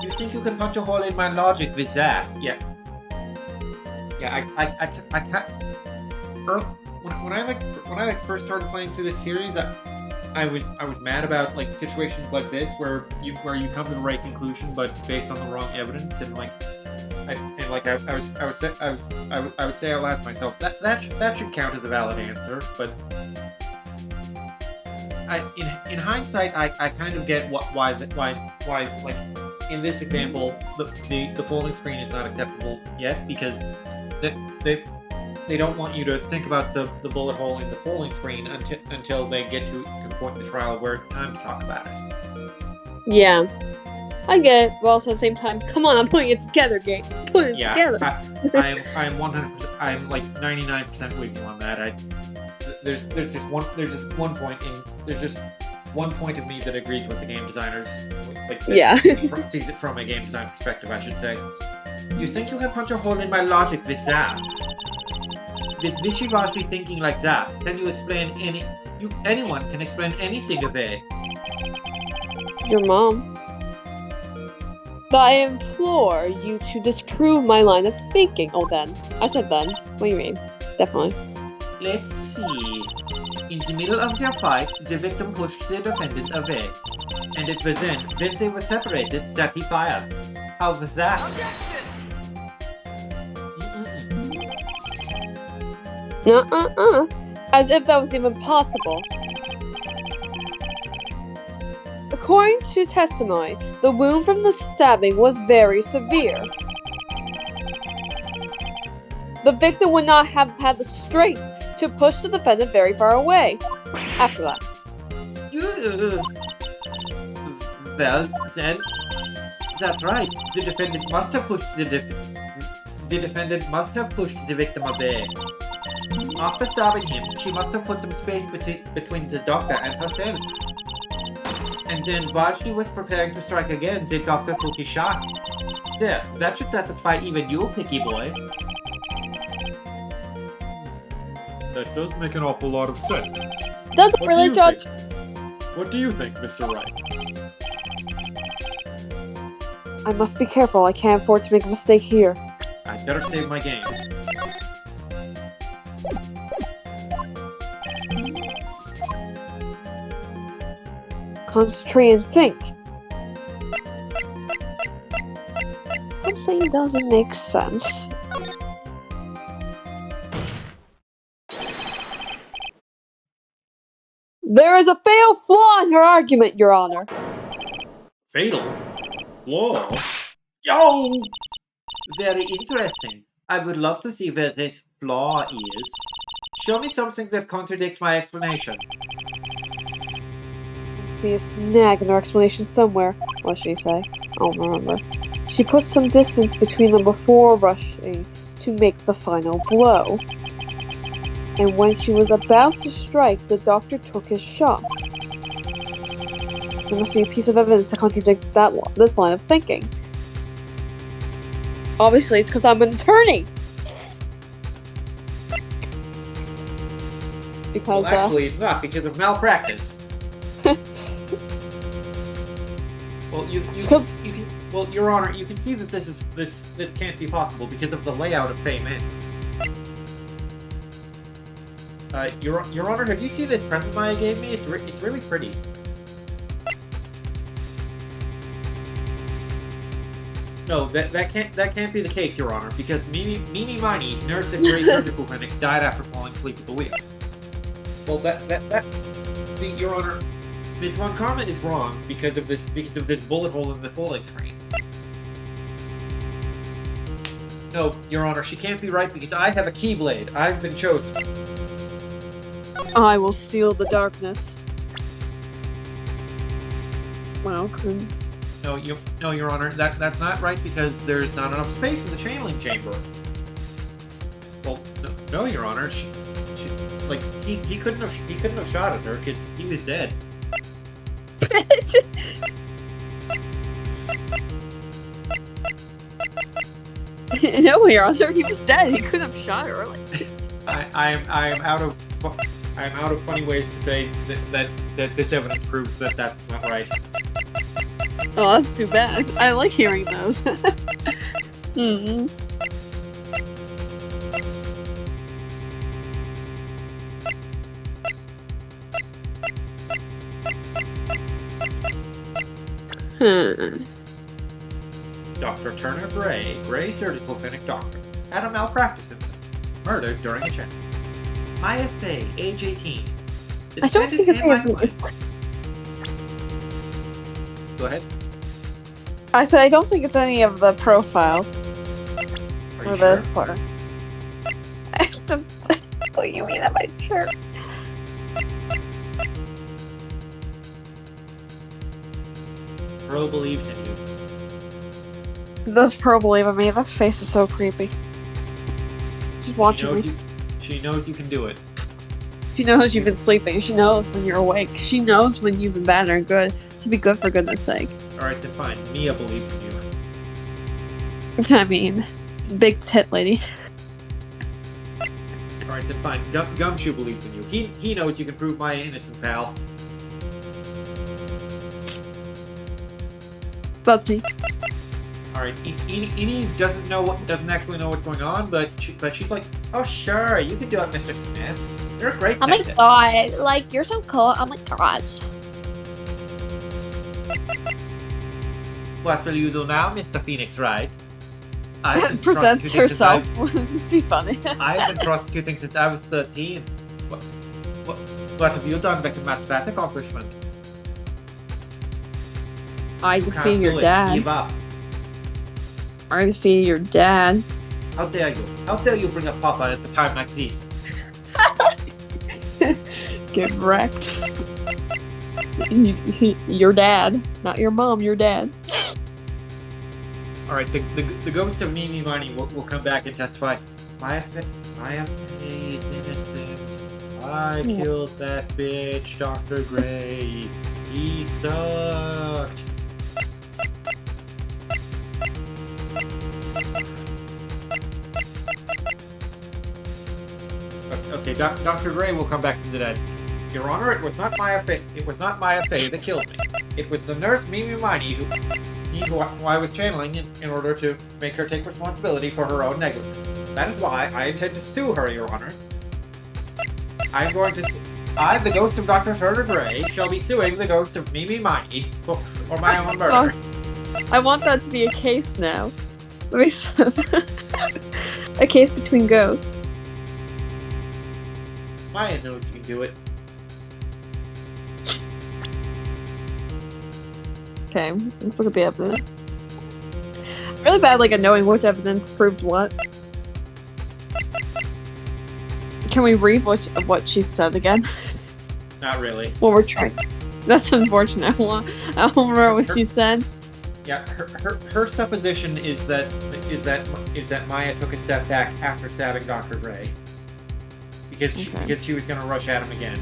You think you can punch a hole in my logic with that? Yeah. Yeah, I can't. When I first started playing through this series, I was mad about like situations like this where you come to the right conclusion but based on the wrong evidence, and I would say out loud to myself that should count as a valid answer, but in hindsight I kind of get why like in this example the folding screen is not acceptable yet, because they don't want you to think about the bullet hole in the folding screen until they get to the point in the trial where it's time to talk about it. Yeah. I get it, but also at the same time, come on, I'm putting it together, Gabe. Put it together. I am 100%. I'm like 99% with you on that. There's just one point of me that agrees with the game designers. Sees it from a game design perspective, I should say. You think you can punch a hole in my logic with that? With wishy-washy thinking like that, can you explain anyone can explain anything away? Your mom. But I implore you to disprove my line of thinking. Oh, then. I said then. What do you mean? Definitely. Let's see. In the middle of their fight, the victim pushed the defendant away. And it was then they were separated, that he fired. How was that? As if that was even possible. According to testimony, the wound from the stabbing was very severe. The victim would not have had the strength to push the defendant very far away after that. Well, then, that's right. The defendant must have pushed the defendant must have pushed the victim away. After stabbing him, she must have put some space between the doctor and herself. And then, while she was preparing to strike again, the doctor took a shot. There, that should satisfy even you, picky boy. That does make an awful lot of sense. Doesn't What really do you judge. think? What do you think, Mr. Wright? I must be careful. I can't afford to make a mistake here. I'd better save my game. concentrate and think. Something doesn't make sense. There is a fatal flaw in her argument, Your Honor. Fatal? Flaw? Yo! Very interesting. I would love to see where this flaw is. Show me something that contradicts my explanation. Must be a snag in her explanation somewhere. What she say? I don't remember. She put some distance between them before rushing to make the final blow. And when she was about to strike, the doctor took his shot. There must be a piece of evidence that contradicts this line of thinking. Obviously, it's because I'm an attorney! Because, Well, actually, it's not because of malpractice. Well, well, Your Honor, you can see that this can't be possible because of the layout of Fey Men. Your Honor, have you seen this present Maya gave me? It's really pretty. No, that can't be the case, Your Honor, because Mimi Miney, nurse at Wright Surgical Clinic, died after falling asleep at the wheel. Well, see, Your Honor, Ms. von Karma is wrong because of this bullet hole in the folding screen. No, Your Honor, she can't be right because I have a keyblade. I've been chosen. I will seal the darkness. Well, No, Your Honor, that's not right because there's not enough space in the channeling chamber. Well, no, Your Honor, he couldn't have shot at her because he was dead. No, Your Honor, he was dead. He couldn't have shot her. I'm out of funny ways to say that this evidence proves that that's not right. Oh, that's too bad. I like hearing those. Dr. Turner Gray Surgical Clinic doctor, had a malpractice incident. Murdered during a check. Maya Fey, age 18. I don't think it's any of this. Go ahead. I said I don't think it's any of the profiles. Are Or you this sure? part. What do you mean am I sure? Pearl believes in you. Does Pearl believe in me? That face is so creepy. She's watching me. She knows you can do it. She knows you've been sleeping. She knows when you're awake. She knows when you've been bad or good. So be good for goodness sake. Alright, then fine. Mia believes in you. I mean, big tit lady. Alright, then fine. Gumshoe believes in you. He knows you can prove Maya innocent, pal. That's me. Alright, Eni doesn't actually know what's going on, but she's like, oh sure, you can do it, Mr. Smith. You're a great Oh my dentist." god, like, you're so cool. Oh my gosh. What will you do now, Mr. Phoenix Wright? I've been Presents prosecuting since herself. Wouldn't be funny. I've been prosecuting since I was 13. What have you done that can match that accomplishment? I You can't defeated your do it. dad. Give up. I defeated your dad. How dare you? How dare you bring up Papa at the time like this? Get wrecked. Your dad. Not your mom, your dad. Alright, the ghost of Mimi Money will come back and testify. Maya Fey is innocent. I killed that bitch, Dr. Gray. He sucked. Okay, Dr. Gray will come back from the dead. Your Honor, it was not Maya Fey. It was not Maya Fey that killed me. It was the nurse Mimi Miney who I was channeling in order to make her take responsibility for her own negligence. That is why I intend to sue her, Your Honor. I'm going to I, the ghost of Dr. Turner Gray, shall be suing the ghost of Mimi Miney for my own murder. I want that to be a case now. Let me a case between ghosts. Maya knows you can do it. Okay, let's look at the evidence. Really bad, like, at knowing which evidence proves what. Can we read what she said again? Not really. Well, we're trying. That's unfortunate. I don't remember what she said. Yeah, her supposition is that Maya took a step back after stabbing Dr. Gray because she was going to rush at him again.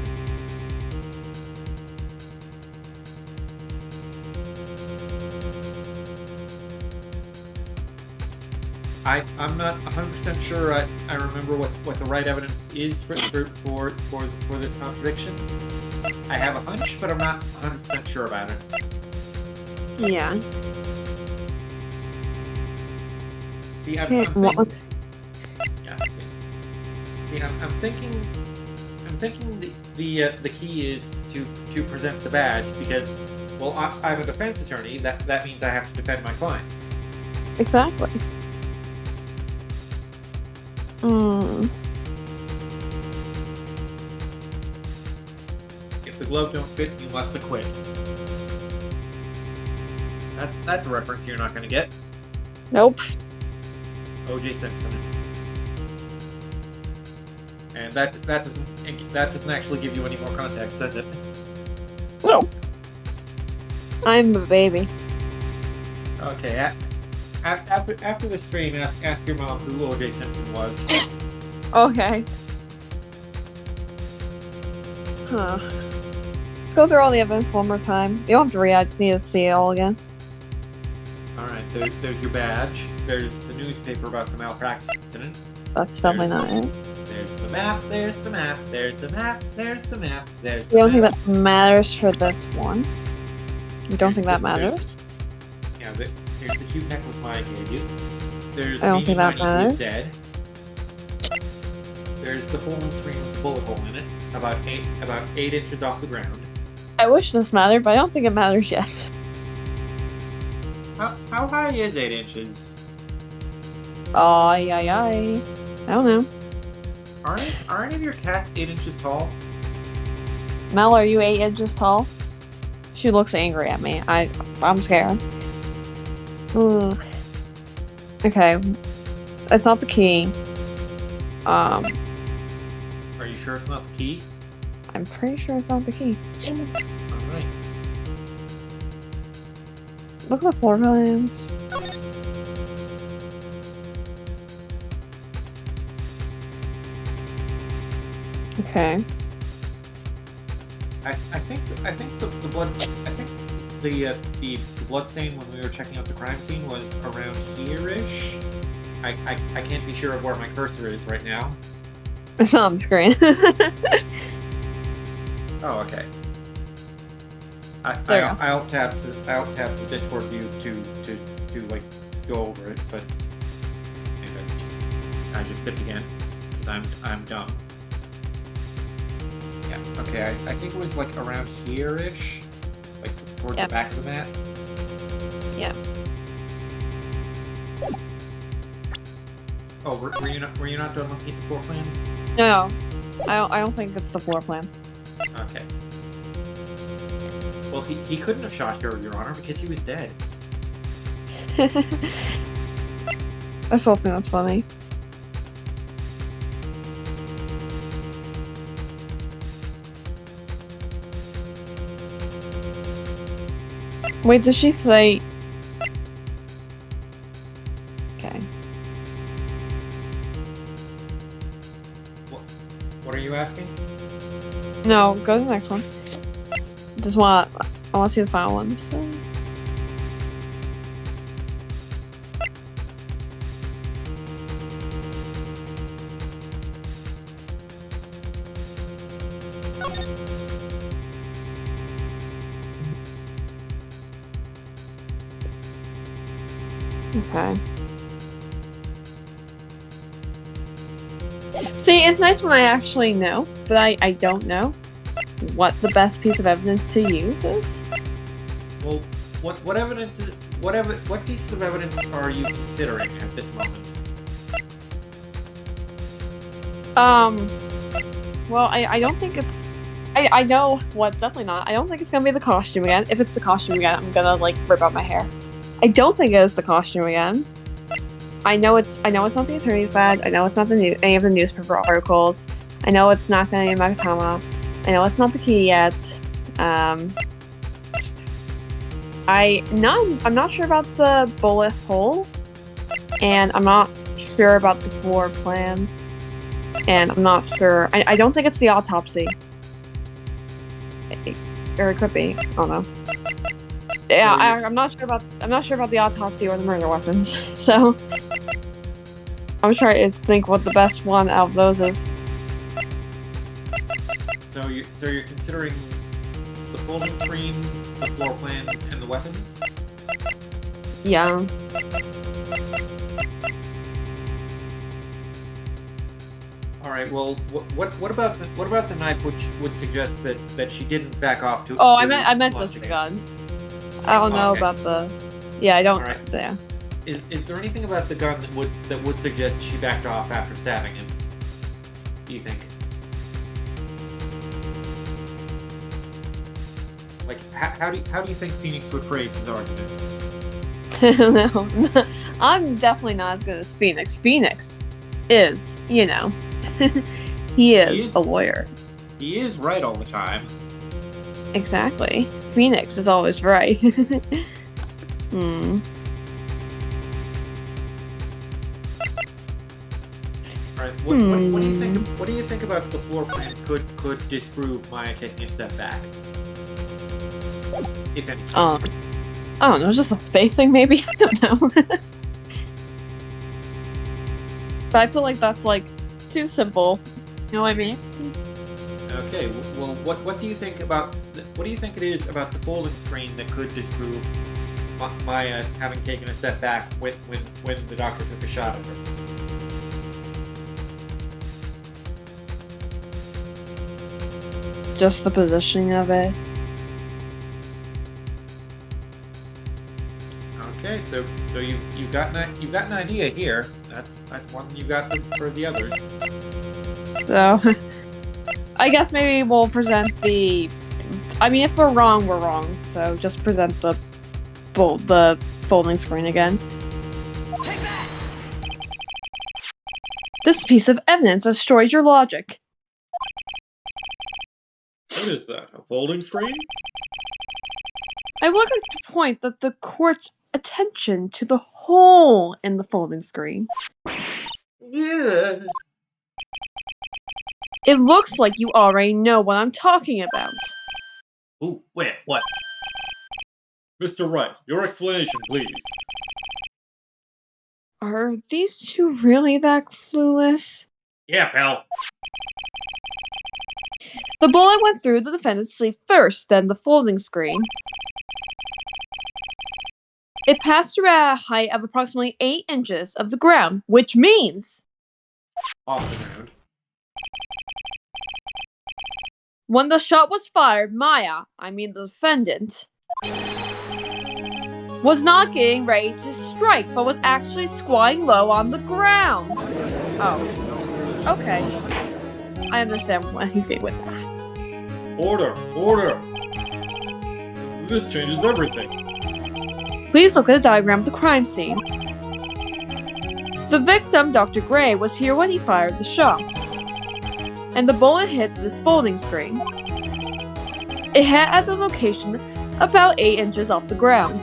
I'm not 100% sure I remember what the right evidence is for this contradiction. I have a hunch, but I'm not 100% sure about it. Yeah. See, I'm thinking the key is to present the badge because, well, I'm a defense attorney. That means I have to defend my client. Exactly. If the glove don't fit, you must acquit. That's a reference you're not going to get. Nope. O.J. Simpson. And that doesn't actually give you any more context, does it? No. I'm a baby. Okay. After the stream, ask your mom who O.J. Simpson was. Okay. Huh. Let's go through all the evidence one more time. You don't have to read, I just need to see it all again. Alright, there's your badge. There's the newspaper about the malpractice incident. That's definitely not it. There's the map, there's the map, there's the map, there's the map, there's the You don't map. think that matters for this one? You don't think that matters? Yeah, here's the cute necklace Maya gave you. There's I don't think that Mimi Miney who's matters. dead. There's the full screen with a bullet hole in it, about 8 inches off the ground. I wish this mattered, but I don't think it matters yet. How high is 8 inches? Ay. I don't know. Are any of your cats 8 inches tall? Mel, are you 8 inches tall? She looks angry at me. I'm scared. Ugh. Okay. That's not the key. Are you sure it's not the key? I'm pretty sure it's not the key. Alright. Look at the floor plans. Okay. I think the blood. I think the blood stain when we were checking out the crime scene was around here-ish. I can't be sure of where my cursor is right now. It's not on the screen. Oh, okay. There you go. I'll tap the Discord view to like go over it, but I just dipped again because I'm dumb. Yeah. Okay. I think it was like around here-ish, like towards the back of the mat. Yeah. Oh, were you not done looking at the floor plans? No, I don't think it's the floor plan. Okay. Well, he couldn't have shot her, Your Honor, because he was dead. I still think that's funny. Wait, did she say... Okay. What are you asking? No, go to the next one. I want to see the final ones. Okay. See, it's nice when I actually know, but I don't know. what the best piece of evidence to use is? Well, what evidence is what pieces of evidence are you considering at this moment? Well, I don't think it's... I know what's definitely not. I don't think it's gonna be the costume again. If it's the costume again, I'm gonna, like, rip out my hair. I don't think it is the costume again. I know it's not the attorney's badge. I know it's not any of the newspaper articles. I know it's not gonna be Makatama. I know it's not the key yet. I'm not sure about the bullet hole, and I'm not sure about the floor plans, and I'm not sure. I don't think it's the autopsy, or it could be. I don't know. Yeah, I'm not sure about the autopsy or the murder weapons. So I'm trying to think what the best one out of those is. So you're considering the folding screen, the floor plans, and the weapons? Yeah. All right. Well, what about the knife, which would suggest that she didn't back off to? Oh, to I meant launch just the again? gun. I don't know okay. about the. Yeah, I don't. All right. Yeah. Is there anything about the gun that would suggest she backed off after stabbing him? Do you think? Like, how do you think Phoenix would phrase his argument? No, I'm definitely not as good as Phoenix. Phoenix is, he is a lawyer. He is right all the time. Exactly. Phoenix is always right. All right. What do you think? What do you think about the floor plans could disprove Maya taking a step back? If any. I don't know, just a spacing maybe? I don't know. But I feel like that's, like, too simple. You know what I mean? Okay, well, what do you think about... What do you think it is about the folding screen that could disprove Maya having taken a step back when the doctor took a shot at her? Just the positioning of it. Okay, so you got an idea here. That's one you got for the others. So, I guess maybe we'll present the... I mean, if we're wrong, we're wrong. So just present the folding screen again. This piece of evidence destroys your logic. What is that? A folding screen? I would like to point that the court's attention to the hole in the folding screen. Yeah. It looks like you already know what I'm talking about. Ooh, wait, what? Mr. Wright, your explanation, please. Are these two really that clueless? Yeah, pal. The bullet went through the defendant's sleeve first, then the folding screen. It passed through at a height of approximately 8 inches of the ground, which means... Off the ground. When the shot was fired, Maya, I mean the defendant, was not getting ready to strike, but was actually squatting low on the ground. Oh. Okay. I understand what he's getting with that. Order! Order! This changes everything. Please look at a diagram of the crime scene. The victim, Dr. Gray, was here when he fired the shot, and the bullet hit this folding screen. It hit at the location about 8 inches off the ground.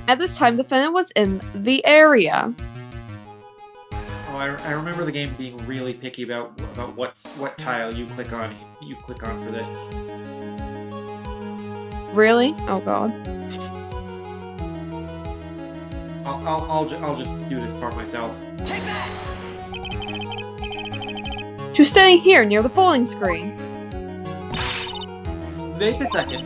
At this time, the defendant was in the area. Oh, I remember the game being really picky about what tile you click on for this. Really? Oh god. I'll just do this part myself. She was standing here near the folding screen. Wait a second.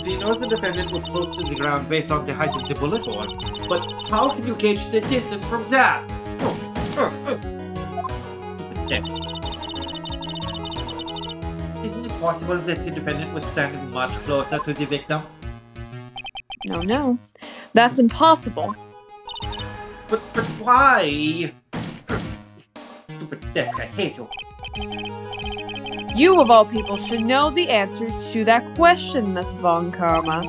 We know the defendant was close to the ground based on the height of the bullet hole, but how can you gauge the distance from that? Stupid test. possible that the defendant was standing much closer to the victim? No. That's impossible. But why? Stupid desk, I hate you. You, of all people, should know the answer to that question, Miss Von Karma.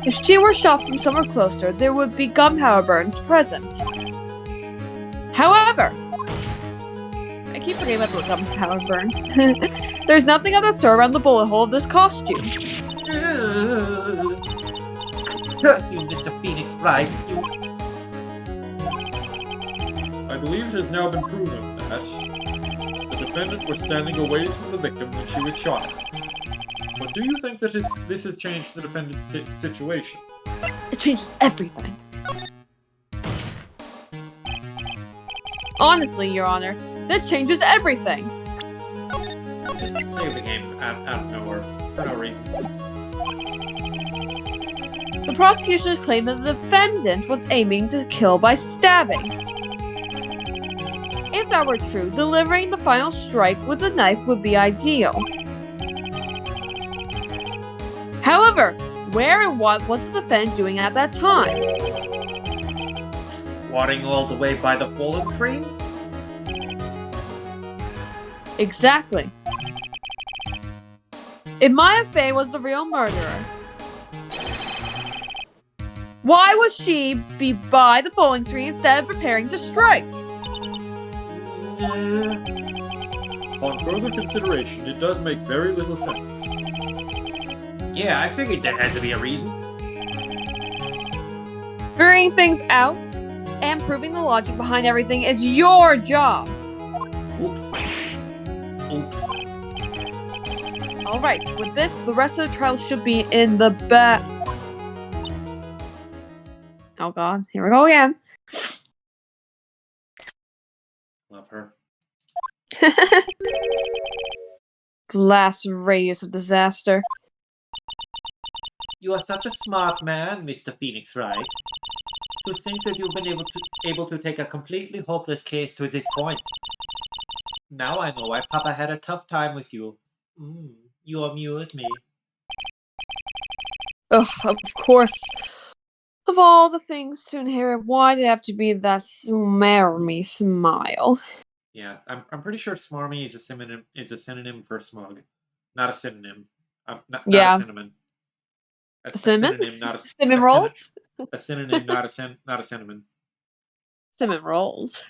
If she were shot from somewhere closer, there would be gunpowder burns present. However, I keep forgetting about the gunpowder burns. There's nothing of that sort around the bullet hole of this costume. Curse you, Mr. Phoenix Wright. You... I believe it has now been proven that the defendant was standing away from the victim when she was shot. But do you think that this has changed the defendant's situation? It changes everything. Honestly, Your Honor, this changes everything. Just save the game out of nowhere for no reason. The prosecution has claimed that the defendant was aiming to kill by stabbing. If that were true, delivering the final strike with a knife would be ideal. However, where and what was the defendant doing at that time? Squatting all the way by the fallen screen? Exactly. If Maya Fey was the real murderer, why would she be by the falling screen instead of preparing to strike? On further consideration, it does make very little sense. Yeah, I figured there had to be a reason. Figuring things out and proving the logic behind everything is your job. Oops. Alright, with this, the rest of the trial should be in the back. Oh god, here we go again. Love her. Last radius of disaster. You are such a smart man, Mr. Phoenix Wright. To think that you've been able to take a completely hopeless case to this point. Now I know why Papa had a tough time with you. You amuse me. Ugh, of course. Of all the things to inherit, why did it have to be that smarmy smile? Yeah, I'm pretty sure smarmy is a synonym for smug, not a synonym. Not Yeah. a cinnamon. A Cinnamon? synonym, not a Cinnamon a rolls? A synonym, not a cinnamon. Cinnamon rolls.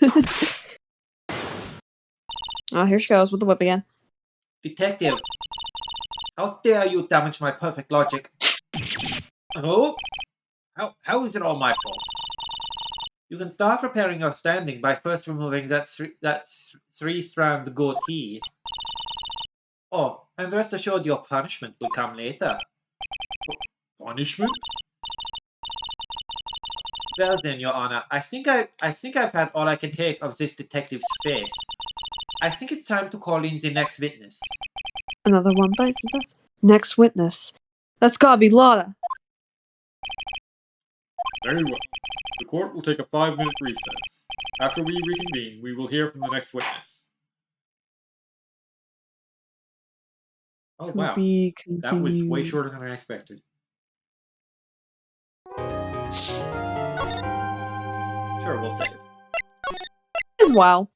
Oh, here she goes with the whip again. Detective, how dare you damage my perfect logic? Oh, how is it all my fault? You can start preparing your standing by first removing that three-strand goatee. Oh, and rest assured your punishment will come later. Punishment? Well then, Your Honor, I think I've had all I can take of this detective's face. I think it's time to call in the next witness. Another one bites the dust. Next witness. That's gotta be Lotta. Very well. The court will take a 5-minute recess. After we reconvene, we will hear from the next witness. Oh wow, that was way shorter than I expected. Sure, we'll save. As well.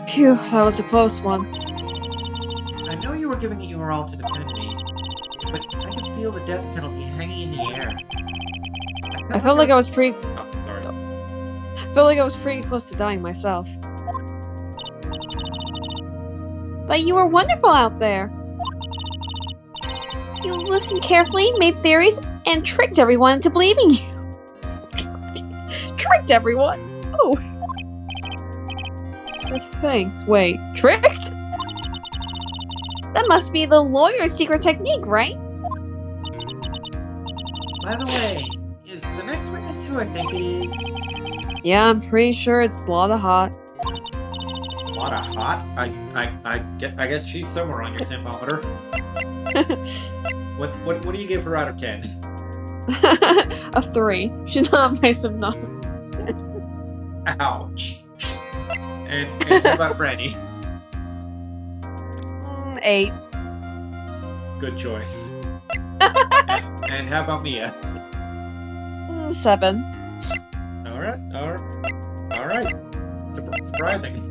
Phew, that was a close one. I know you were giving it your all to defend me, but I can feel the death penalty hanging in the air. I felt like I was pretty. Oh, sorry. I felt like I was pretty close to dying myself. But you were wonderful out there. You listened carefully, made theories, and tricked everyone into believing you. Tricked everyone? Oh. Thanks. Wait, tricked? That must be the lawyer's secret technique, right? By the way, is the next witness who I think it is? Yeah, I'm pretty sure it's Lotta Hot. Lotta Hot? I guess she's somewhere on your simpometer. What do you give her out of 10? A 3. She's not nice enough. Ouch. And how about Franny? 8. Good choice. and how about Mia? 7. Alright. Surprising.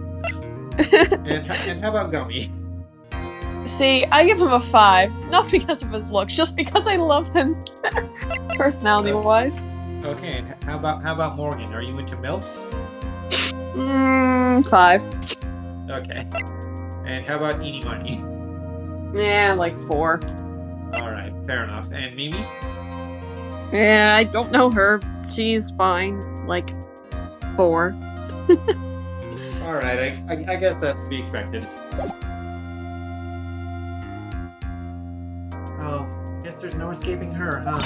and how about Gummy? See, I give him a 5. Not because of his looks, just because I love him. Personality-wise. Okay, and how about Morgan? Are you into MILFs? 5. Okay. And how about Eenie Money? Yeah, like 4. Alright, fair enough. And Mimi? Yeah, I don't know her. She's fine. Like 4. Alright, I guess that's to be expected. Oh, guess there's no escaping her, huh?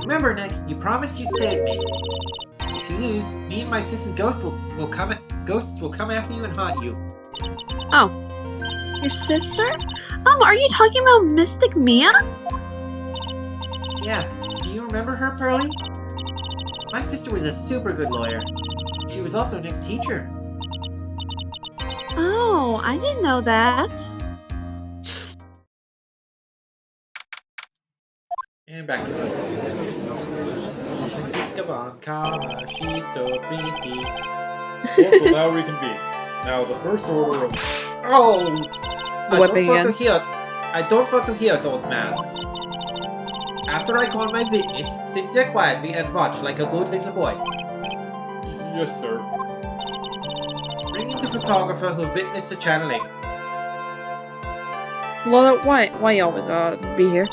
Remember, Nick, you promised you'd save me. If you lose, me and my sister's ghosts will come after you and haunt you. Oh. Your sister? Are you talking about Mystic Mia? Yeah, do you remember her, Pearly? My sister was a super good lawyer. She was also Nick's teacher. Oh, I didn't know that. And back to the Franziska von Karma, she's so pretty. Well, so now we can be. Now, the first order of... Oh! Whipping I don't want to hear it, old man. After I call my witness, sit there quietly and watch like a good little boy. Yes, sir. Bring in the photographer who witnessed the channeling. Well, why you always be here?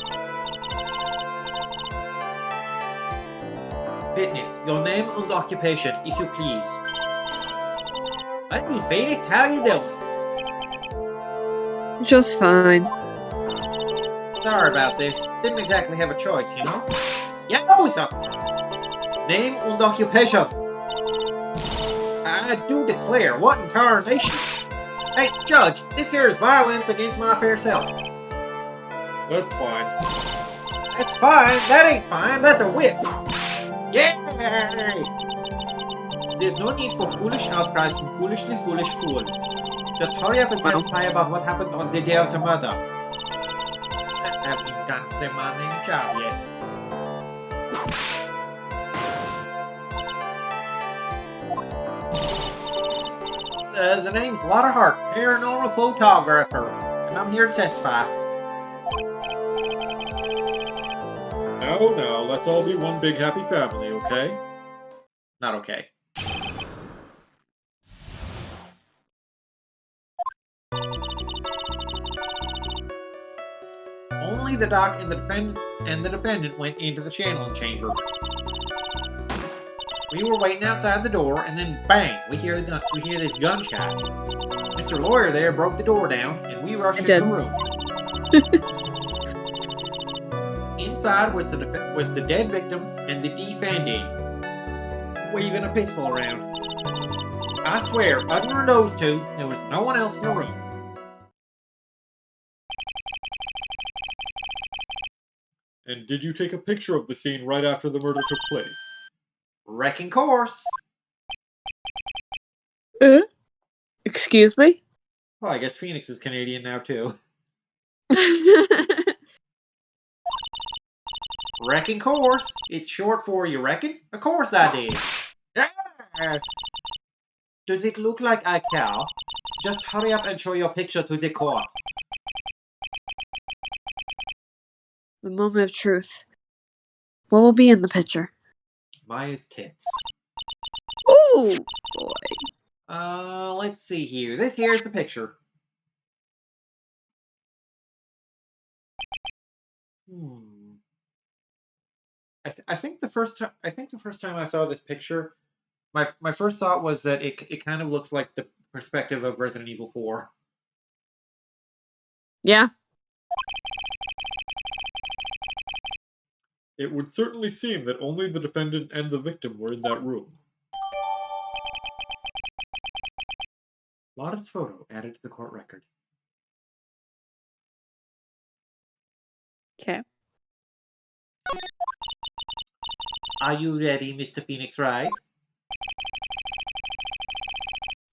Witness, your name and occupation, if you please. Hey, Phoenix, how you doing? Just fine. Sorry about this. Didn't exactly have a choice, you know? Yeah, what's up? Name and occupation. I do declare, what in tarnation? Hey, Judge, this here is violence against my fair self. That's fine. That's fine. That ain't fine. That's a whip. Yay! There's no need for foolish outcries from foolishly foolish fools. Just hurry up and testify about what happened on the day of the murder. I haven't even gotten to say my name job yet. The name's Lotta Hart, paranormal photographer, and I'm here to testify. Now, let's all be one big happy family, okay? Not okay. Only the doc and the defendant went into the channeling chamber. We were waiting outside the door, and then bang! We hear this gunshot. Mr. Lawyer there broke the door down, and we rushed into the room. Inside was the dead victim and the defendant. Were you gonna pistol around? I swear, other than those two, there was no one else in the room. And did you take a picture of the scene right after the murder took place? Wrecking course. Excuse me? Well, I guess Phoenix is Canadian now, too. Wrecking course. It's short for you reckon? Of course I did. Ah! Does it look like I care? Just hurry up and show your picture to the court. The moment of truth. What will be in the picture? Maya's tits. Oh boy. Let's see here. This here's the picture. I think the first time I saw this picture, my first thought was that it kind of looks like the perspective of Resident Evil 4. Yeah. It would certainly seem that only the defendant and the victim were in that room. Lotta's photo added to the court record. Okay. Are you ready, Mr. Phoenix Wright?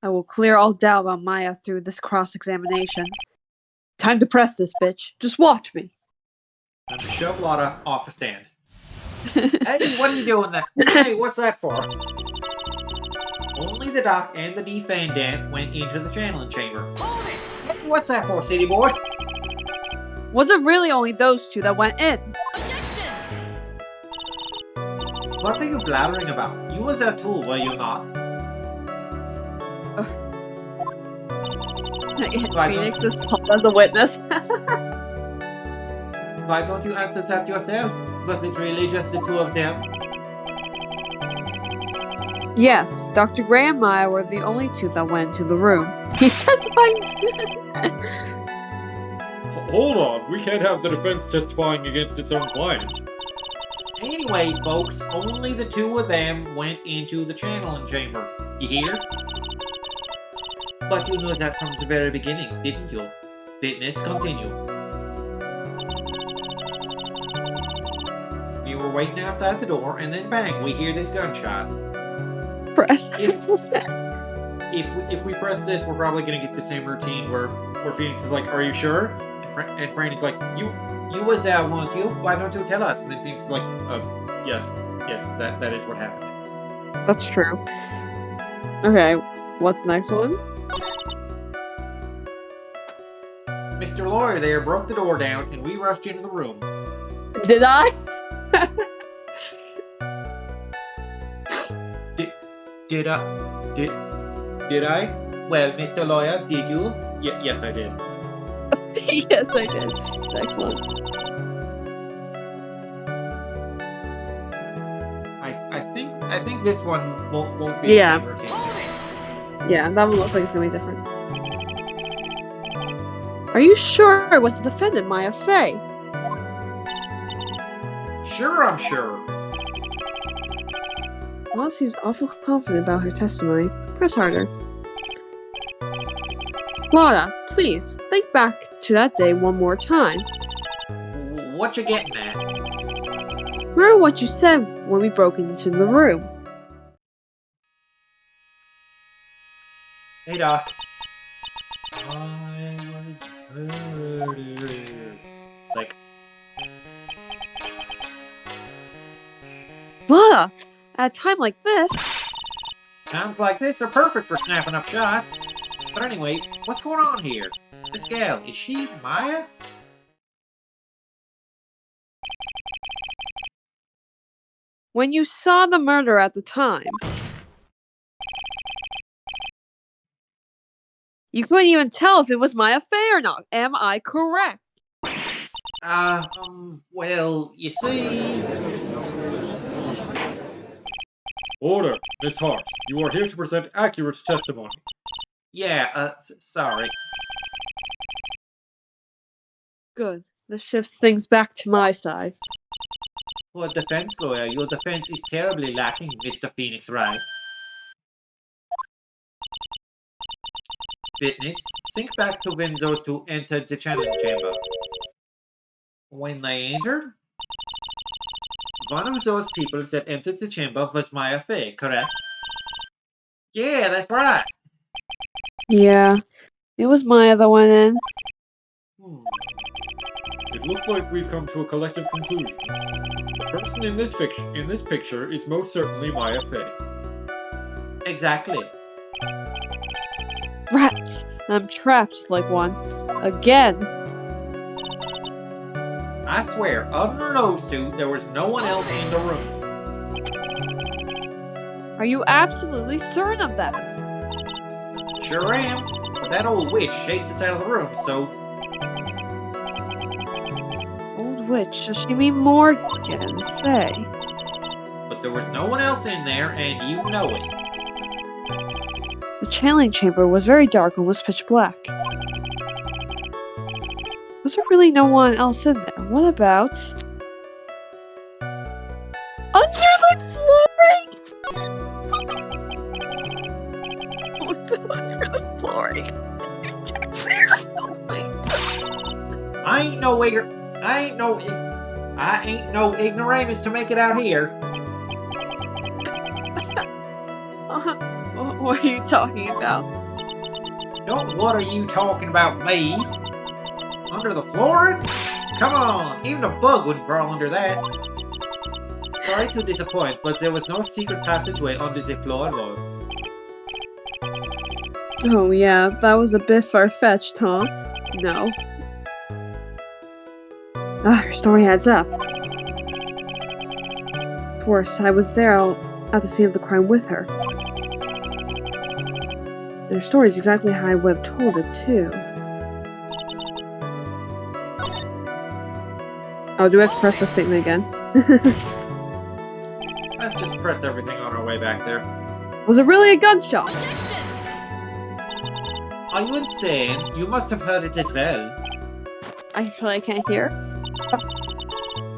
I will clear all doubt about Maya through this cross-examination. Time to press this, bitch. Just watch me. I'm gonna shove Lotta off the stand. Hey, what are you doing there? Hey, what's that for? Only the doc and the defendant went into the channeling chamber. Hey, what's that for, city boy? Was it really only those two that went in? What are you blabbering about? You was there too, were you not? Phoenix is called as a witness. Why don't you answer that yourself? Was it really just the two of them? Yes, Dr. Gray and Maya were the only two that went to the room. He's testifying. Hold on, we can't have the defense testifying against its own client. Anyway, folks, only the two of them went into the channeling chamber. You hear? But you knew that from the very beginning, didn't you? Witness, continue. We were waiting outside the door, and then bang, we hear this gunshot. Press. If we press this, we're probably gonna get the same routine where Phoenix is like, "Are you sure?" And Franny's like, "You was there, weren't you? Why don't you tell us?" And then Phoenix is like, yes, that is what happened." That's true. Okay, what's the next one? Mr. Lawyer there broke the door down, and we rushed into the room. Did I? Did I? Well, Mr. Lawyer, did you? Yes, I did. Yes, I did. Next one. I think this one won't be Yeah. the same routine. Yeah, that one looks like it's gonna be different. Are you sure it was the defendant, Maya Fey? Sure, I'm sure. Well, seems awful confident about her testimony. Press harder. Lotta, please, think back to that day one more time. What you getting at? Remember what you said when we broke into the room. Hey, Doc. I was murdered. Like, Lotta, at a time like this, times like this are perfect for snapping up shots. But anyway, what's going on here? This gal, is she Maya? when you saw the murder at the time, you couldn't even tell if it was Maya Fey or not. Am I correct? Well, you see... Order, Miss Hart. You are here to present accurate testimony. Yeah, sorry. Good. This shifts things back to my side. For a defense lawyer, your defense is terribly lacking, Mr. Phoenix Wright. Witness, think back to when those two entered the channeling chamber. When they entered, one of those people that entered the chamber was Maya Fey, correct? Yeah, that's right. Yeah, it was Maya that went in. It looks like we've come to a collective conclusion. The person in this picture is most certainly Maya Fey. Exactly. Rats! I'm trapped like one. Again. I swear, other than those two, there was no one else in the room. Are you absolutely certain of that? Sure am. But that old witch chased us out of the room, so... Old witch, does she mean Morgan Fey? But there was no one else in there, and you know it. The channeling chamber was very dark and was pitch black. Was there really no one else in there? What about... under the flooring?! Under the flooring. Oh my god. I ain't no ignoramus to make it out here. What are you talking about? Don't what are you talking about me? Under the flooring? Come on, even a bug wouldn't crawl under that. Sorry to disappoint, but there was no secret passageway under the floorboards. Oh yeah, that was a bit far-fetched, huh? No. Her story adds up. Of course, I was there at the scene of the crime with her. And her story is exactly how I would have told it, too. Oh, do I have to press the statement again? Let's just press everything on our way back there. Was it really a gunshot? Are you insane? You must have heard it as well. Actually, I can't hear.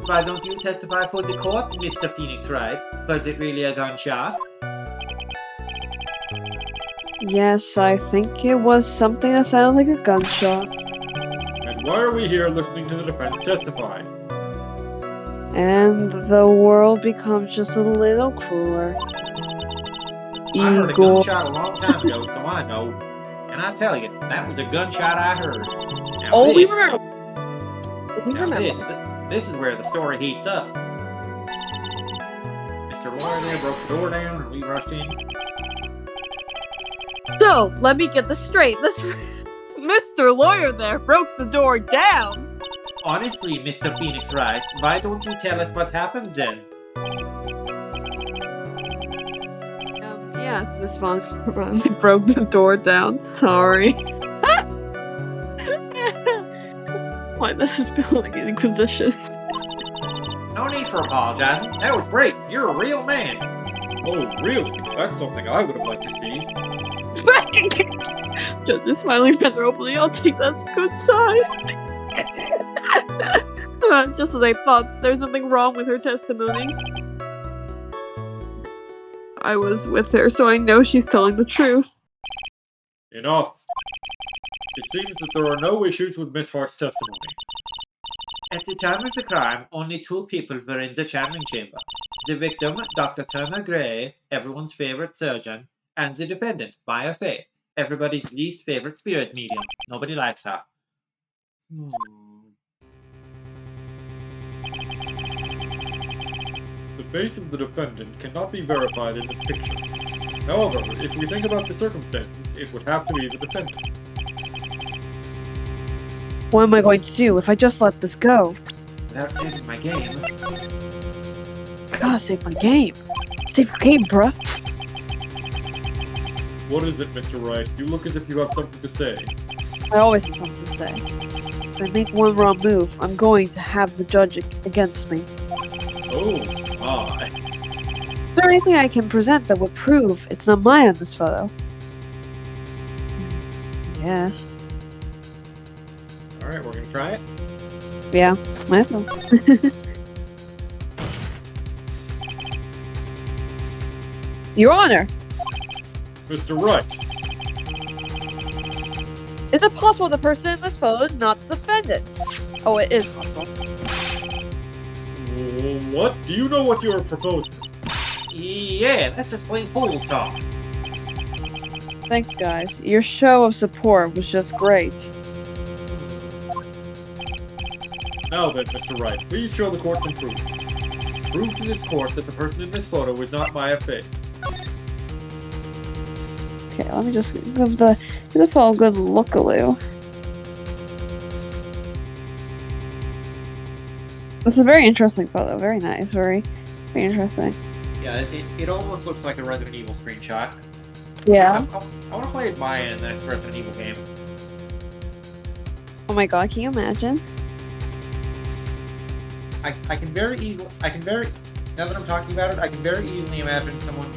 Why don't you testify for the court, Mr. Phoenix Wright? Was it really a gunshot? Yes, I think it was something that sounded like a gunshot. And why are we here listening to the defense testify? And the world becomes just a little crueler. I heard a Igor. gunshot a long time ago, so I know. And I tell you, that was a gunshot I heard. Now Oh, we this, remember. We now remember. this is where the story heats up. Mr. Lawyer there broke the door down and we rushed in. So, let me get this straight. This Mr. Lawyer there broke the door down. Honestly, Mr. Phoenix Wright, why don't you tell us what happened then? Yes, Miss Von Karma, I broke the door down. Sorry. Why this is like an inquisition? No need for apologizing. That was great. You're a real man. Oh, really? That's something I would have liked to see. Judge is smiling rather openly. I'll take that as a good sign. Just as I thought, there's something wrong with her testimony. I was with her, so I know she's telling the truth. Enough. It seems that there are no issues with Miss Hart's testimony. At the time of the crime, only 2 people were in the channeling chamber. The victim, Dr. Turner Gray, everyone's favorite surgeon, and the defendant, Maya Fey, everybody's least favorite spirit medium. Nobody likes her. The face of the defendant cannot be verified in this picture. However, if we think about the circumstances, it would have to be the defendant. What am I going to do if I just let this go? Without saving my game. I gotta save my game. Save your game, bruh. What is it, Mr. Wright? You look as if you have something to say. I always have something to say. If I make one wrong move, I'm going to have the judge against me. Oh, my. Is there anything I can present that would prove it's not Maya in this photo? Yes. Alright, we're gonna try it. Yeah, might as well. Your Honor! Mr. Wright, Is it possible the person in this photo is not the defendant? Oh, it is possible. what? Do you know what you are proposing? Yeah, that's just plain fool's talk. Thanks, guys. Your show of support was just great. Now then, Mr. Wright, please show the court some proof. Prove to this court that the person in this photo is not Maya Fey. Okay, let me just give the photo a good look-a-loo. This is a very interesting photo. Very nice. Very interesting. Yeah, it almost looks like a Resident Evil screenshot. Yeah. I want to play as Maya in the next Resident Evil game. Oh my god, can you imagine? I can very easily, now that I'm talking about it, I can very easily imagine someone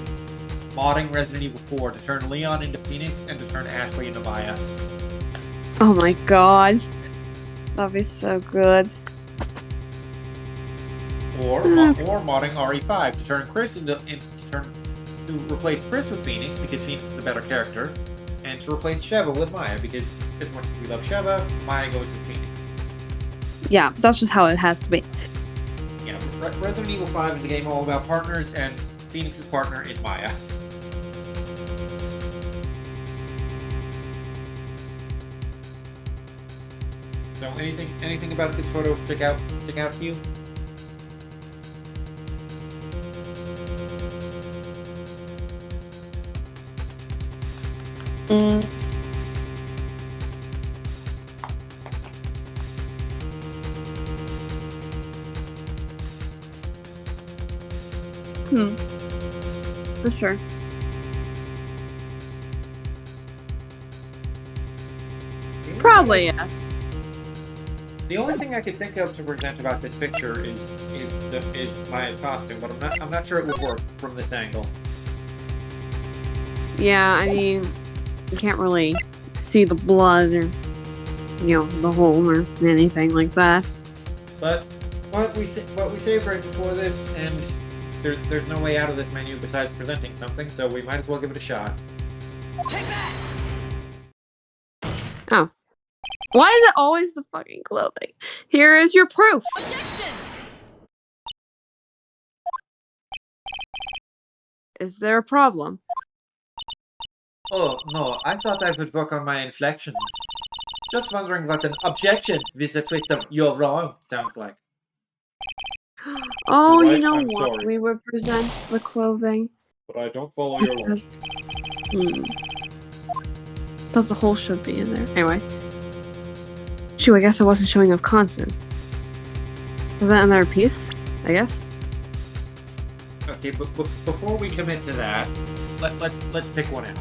modding Resident Evil 4 to turn Leon into Phoenix and to turn Ashley into Maya. Oh my god. That'd be so good. Or modding RE5 to turn Chris to replace Chris with Phoenix because Phoenix is a better character, and to replace Sheva with Maya because as much as we love Sheva, Maya goes with Phoenix. Yeah, that's just how it has to be. Yeah, Resident Evil 5 is a game all about partners, and Phoenix's partner is Maya. So anything about this photo stick out to you? For sure. Probably, yeah. The only thing I could think of to present about this picture is Maya's costume, but I'm not sure it would work from this angle. Yeah, I mean, you can't really see the blood or, the hole or anything like that. But what we saved right before this, and there's no way out of this menu besides presenting something, so we might as well give it a shot. Oh. Why is it always the fucking clothing? Here is your proof. Is there a problem? Oh no, I thought I would work on my inflections. Just wondering what an objection with a twist of "you're wrong" sounds like. Oh, Wright, you know I'm what? sorry. We would present the clothing. But I don't follow your logic. Plus the hole should be in there. Anyway. Shoot, I guess I wasn't showing enough constant. Is that another piece? I guess. Okay, but before we commit to that, let's pick one out.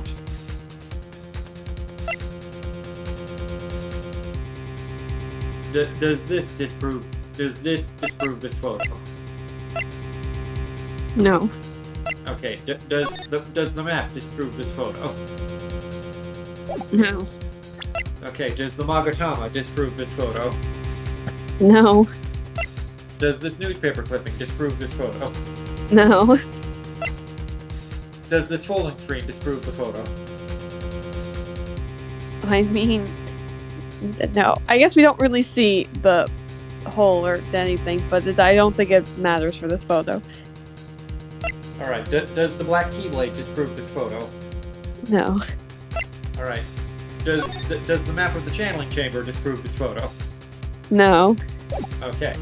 Does this disprove this photo? No. Okay, does the map disprove this photo? No. Okay, does the Magatama disprove this photo? No. Does this newspaper clipping disprove this photo? No. Does this folding screen disprove the photo? I mean, no. I guess we don't really see the hole or anything, but I don't think it matters for this photo. Alright, does the black keyblade disprove this photo? No. Alright. Does the map of the channeling chamber disprove this photo? No. Okay.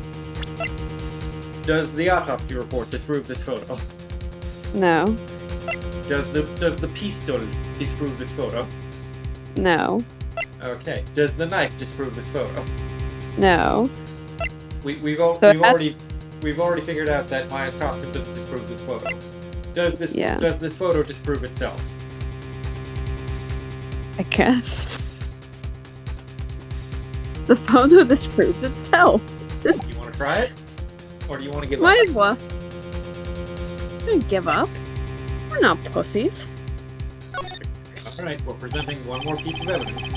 Does the autopsy report disprove this photo? No. Does the pistol disprove this photo? No. Okay. Does the knife disprove this photo? No. We've already figured out that Maya's costume doesn't disprove this photo. Does this photo disprove itself? I guess. The photo disproves itself. You want to try it? Or do you want to give up? Might as well. Don't give up. We're not pussies. Alright, we're presenting one more piece of evidence.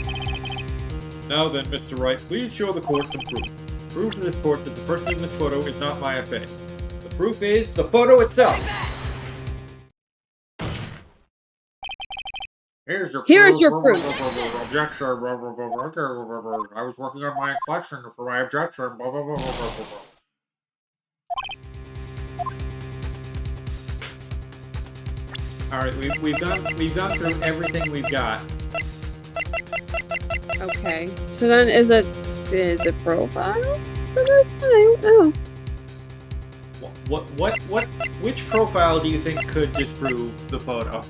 Now then, Mr. Wright, please show the court some proof. Prove to this court that the person in this photo is not Maya Fey. The proof is the photo itself! Here's your proof. Objection. I was working on my inflection for my objection. Alright, we've gone through everything we've got. Okay. So then is it profile? I don't know. Which profile do you think could disprove the photo?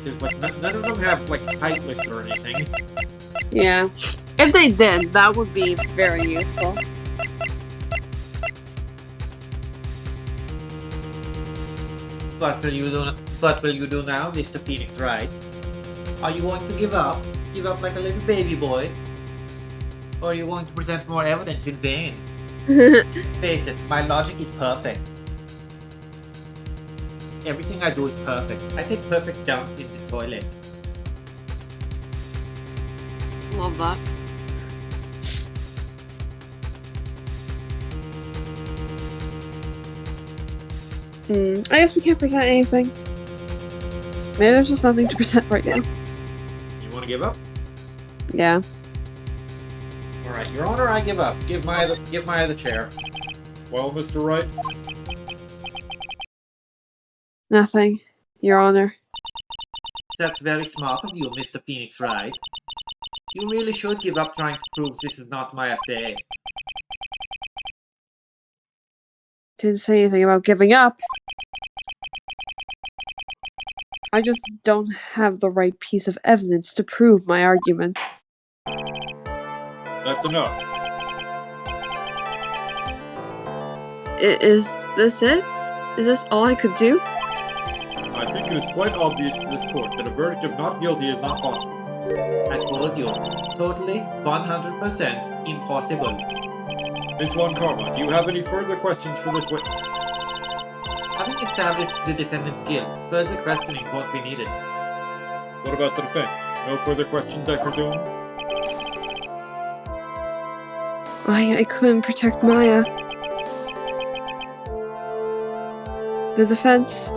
Because none of them have height lists or anything. Yeah. If they did, that would be very useful. What will you do now, Mr. Phoenix Wright? Are you going to give up? Give up like a little baby boy? Or are you going to present more evidence in vain? Face it, my logic is perfect. Everything I do is perfect. I take perfect dumps in the toilet. Love that. I guess we can't present anything. Maybe there's just nothing to present right now. You want to give up? Yeah. Alright, Your Honor, I give up. Give Maya the chair. Well, Mr. Wright, Nothing, Your Honor. That's very smart of you, Mr. Phoenix Wright. You really should give up trying to prove this is not my affair. Didn't say anything about giving up. I just don't have the right piece of evidence to prove my argument. That's enough. Is this it? Is this all I could do? I think it is quite obvious to this court that a verdict of not guilty is not possible. I told you. Totally, 100% impossible. Miss Von Karma, do you have any further questions for this witness? Having established the defendant's guilt, further questioning won't be needed. What about the defense? No further questions, I presume? I couldn't protect Maya. The defense.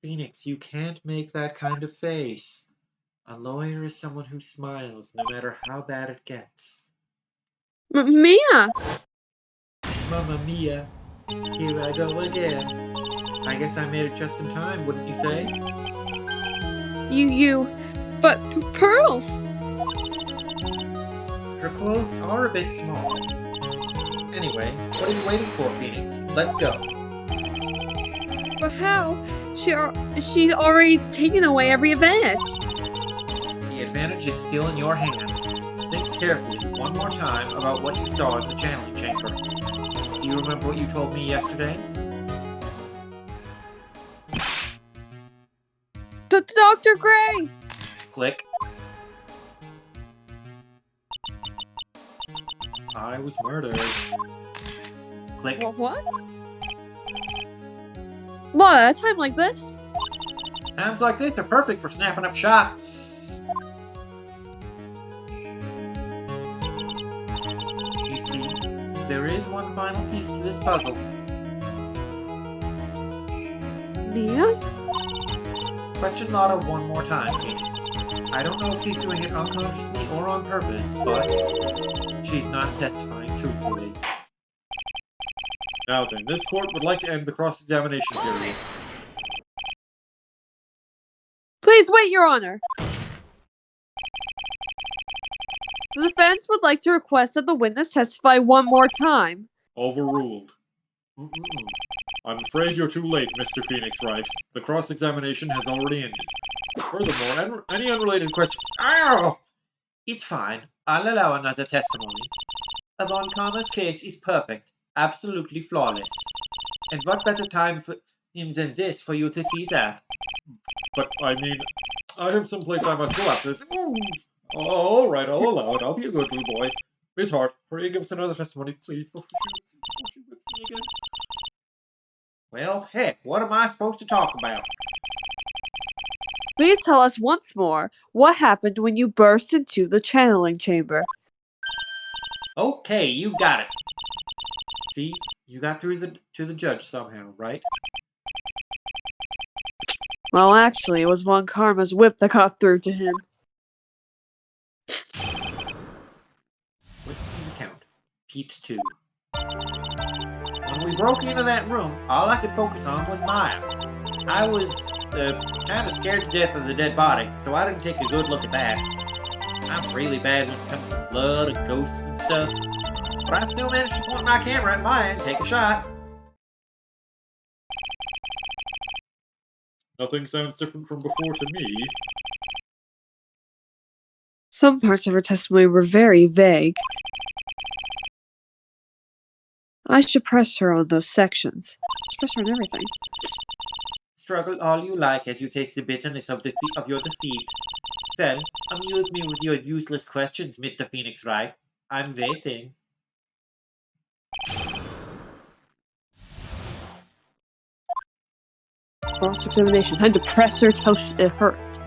Phoenix, you can't make that kind of face. A lawyer is someone who smiles no matter how bad it gets. Mia! Mamma mia, here I go again. I guess I made it just in time, wouldn't you say? But pearls! Her clothes are a bit small. Anyway, what are you waiting for, Phoenix? Let's go. But how? She's already taken away every advantage. The advantage is still in your hand. Think carefully one more time about what you saw in the channeling chamber. Do you remember what you told me yesterday? Dr. Gray! Click. I was murdered. Click. What? What, at a time like this? Times like this are perfect for snapping up shots. You see, there is one final piece to this puzzle. Mia? Question Lotta one more time, Phoenix. I don't know if she's doing it unconsciously or on purpose, but she's not testifying truthfully. Now then, this court would like to end the cross-examination period. Please wait, Your Honor. The defense would like to request that the witness testify one more time. Overruled. I'm afraid you're too late, Mr. Phoenix Wright. The cross-examination has already ended. Furthermore, any unrelated question— Ow! It's fine. I'll allow another testimony. Von Karma's case is perfect. Absolutely flawless. And what better time for him than this for you to see that? But, I mean, I have someplace I must go after this. All right, I'll allow it. I'll be a good little boy. Miss Hart, hurry and give us another testimony, please, before she whips me again. Well, heck, what am I supposed to talk about? Please tell us once more what happened when you burst into the channeling chamber. Okay, you got it. See, you got through to the judge somehow, right? Well, actually, it was Von Karma's whip that got through to him. Witness's account. Pete 2. When we broke into that room, all I could focus on was Maya. I was kind of scared to death of the dead body, so I didn't take a good look at that. I'm really bad when it comes to blood and ghosts and stuff, but I still managed to point my camera at Maya and take a shot. Nothing sounds different from before to me. Some parts of her testimony were very vague. I should press her on those sections. Just press her on everything. Struggle all you like as you taste the bitterness of your defeat. Well, amuse me with your useless questions, Mr. Phoenix Wright. I'm waiting. Cross-examination. Time to press her till it hurts.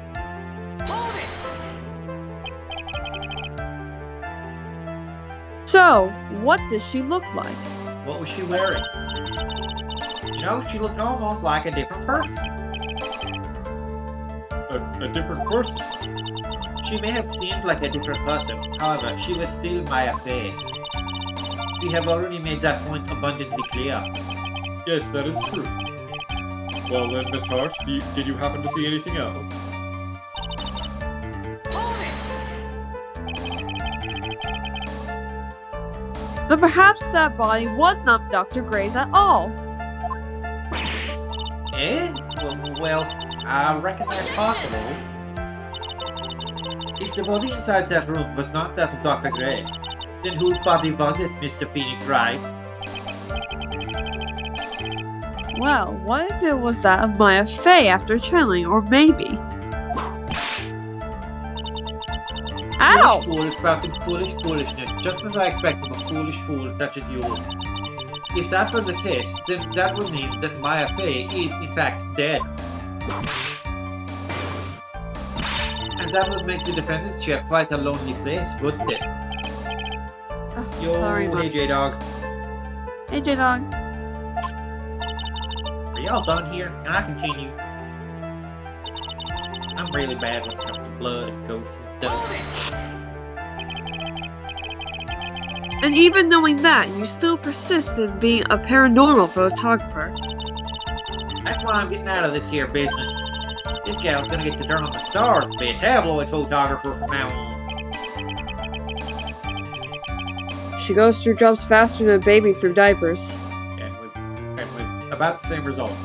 So, what does she look like? What was she wearing? You know, she looked almost like a different person. A different person? She may have seemed like a different person, however, she was still my affair. We have already made that point abundantly clear. Yes, that is true. Well then, Miss Hart, did you happen to see anything else? But perhaps that body was not Dr. Gray's at all. Eh? Well, I reckon that's possible. If the body inside that room was not that of Dr. Gray, then whose body was it, Mr. Phoenix Wright? Well, what if it was that of Maya Fey after channeling, or maybe... Ow! Foolish fool spouting foolish foolishness, just as I expect from a foolish fool such as you. If that was the case, then that would mean that Maya Fey is in fact dead. And that would make the defendant's chair quite a lonely place, wouldn't it? Yo, Sorry, hey J-Dog. Hey, J-Dog. Are y'all done here? Can I continue? I'm really bad when it comes to blood and ghosts and stuff. And even knowing that, you still persist in being a paranormal photographer. That's why I'm getting out of this here business. This gal's gonna get to turn on the stars and be a tabloid photographer from now on. She goes through jobs faster than a baby through diapers. And with about the same results.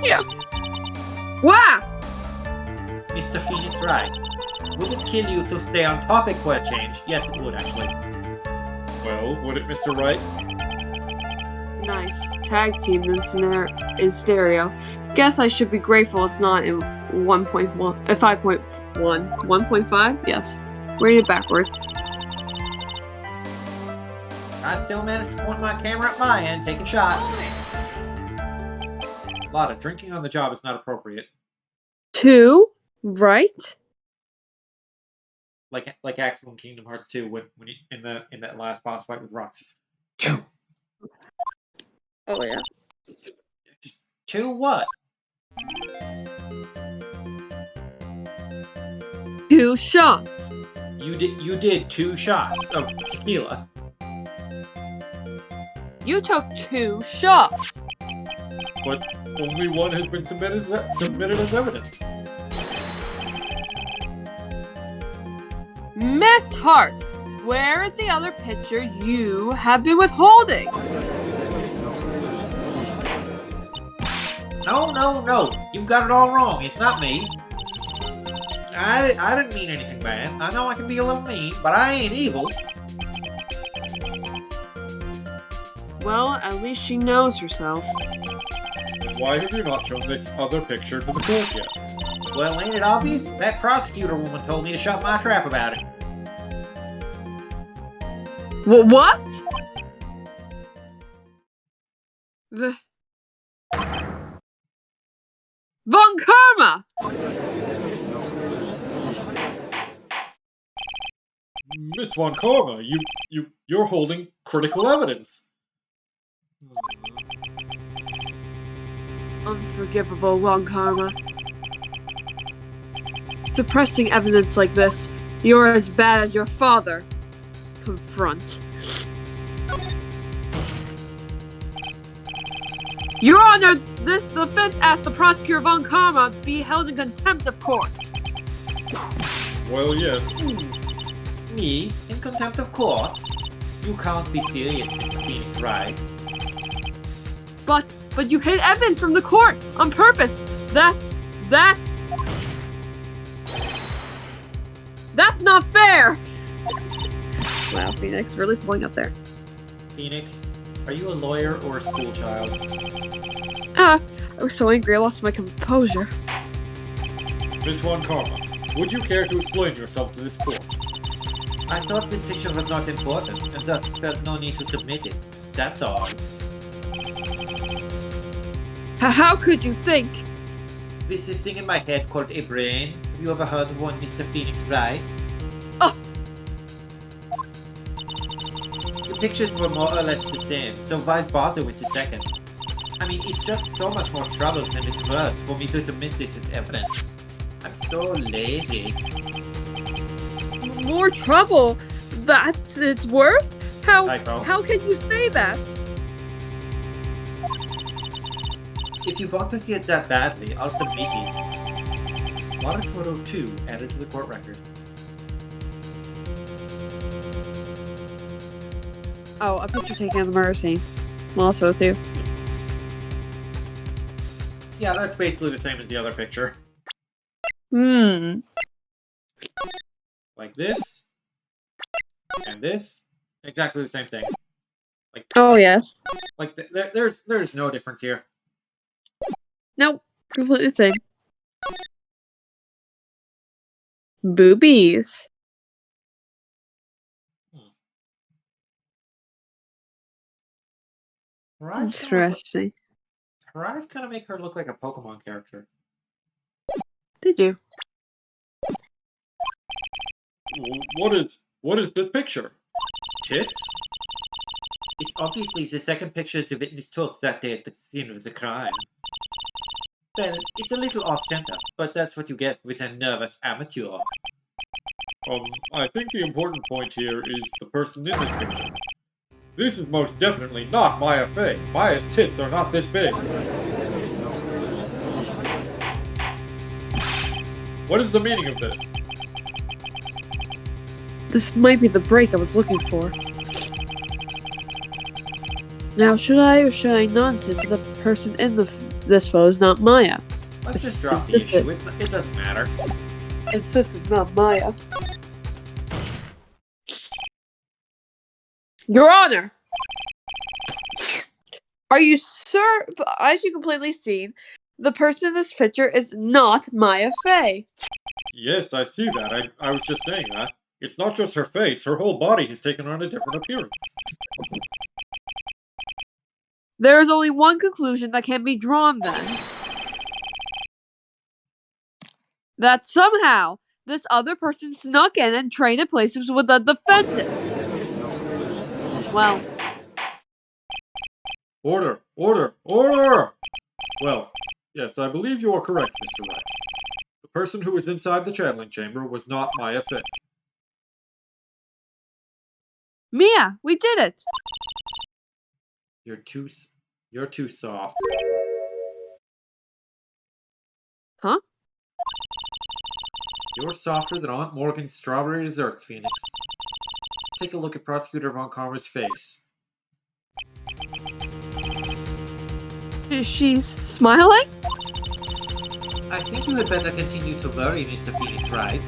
Yeah. Wah! Mr. Phoenix Wright, would it kill you to stay on topic for a change? Yes, it would, actually. Well, would it, Mr. Wright? Nice. Tag team in stereo. Guess I should be grateful it's not in 1.1, 5.1. 1.5? Yes. Read it backwards. I still managed to point my camera at my end, take a shot. A lot of drinking on the job is not appropriate. 2, right? Like Axel in Kingdom Hearts 2 when he, in that last boss fight with Roxas. 2. Oh yeah. 2 what? 2 shots. You did 2 shots of tequila. You took 2 shots. But only one has been submitted as evidence. Miss Hart, where is the other picture you have been withholding? No. You got it all wrong. It's not me. I didn't mean anything bad. I know I can be a little mean, but I ain't evil. Well, at least she knows herself. Why have you not shown this other picture to the court yet? Well, ain't it obvious? That prosecutor woman told me to shut my trap about it. What? Von Karma! Miss Von Karma, you're holding critical evidence. Unforgivable, Von Karma. Suppressing evidence like this, you're as bad as your father. Confront. Your Honor, the defense asked the prosecutor Von Karma be held in contempt of court. Well, yes. Me? In contempt of court? You can't be serious, Mr. Phoenix, right? But you hid evidence from the court on purpose. That's not fair. Wow, Phoenix really pulling up there. Phoenix, are you a lawyer or a schoolchild? I was so angry I lost my composure. Miss Von Karma, would you care to explain yourself to this court? I thought this picture was not important, and thus felt no need to submit it. That's all. How could you think? This is thing in my head called a brain. Have you ever heard of one, Mr. Phoenix, right? Oh! The pictures were more or less the same, so why bother with the second? I mean, it's just so much more trouble than it's worth for me to submit this as evidence. I'm so lazy. More trouble? That's it's worth? How can you say that? If you want to see it that badly, I'll submit it. Modest photo 2 added to the court record. Oh, a picture taken of the murder scene. Also, too. Yeah, that's basically the same as the other picture. Hmm. Like this. And this. Exactly the same thing. Like, Oh, yes. like there's no difference here. Nope. Completely the same. Boobies. Her eyes Interesting. kind of make her look like a Pokemon character. Did you? What is this picture? Tits? It's obviously the second picture the witness took that day at the scene of the crime. Well, it's a little off-center, but that's what you get with a nervous amateur. I think the important point here is the person in this picture. This is most definitely not Maya Fey. Maya's tits are not this big. What is the meaning of this? This might be the break I was looking for. Now, should I or should I not insist that the person in this photo is not Maya? Let's just drop the Insist issue. It doesn't matter. Insist it's not Maya. Your Honor! Are you sure? As you completely seen, the person in this picture is not Maya Fey. Yes, I see that. I was just saying that. It's not just her face, her whole body has taken on a different appearance. There is only one conclusion that can be drawn then. That somehow this other person snuck in and traded places with the defendant. Well, Order! Order! Order! Well, yes, I believe you are correct, Mr. Wright. The person who was inside the channeling chamber was not Maya Fey. Mia, we did it. You're too soft. Huh? You're softer than Aunt Morgan's strawberry desserts, Phoenix. Take a look at Prosecutor Von Karma's face. She's smiling? I think you had better continue to worry, Mr. Phoenix, Wright?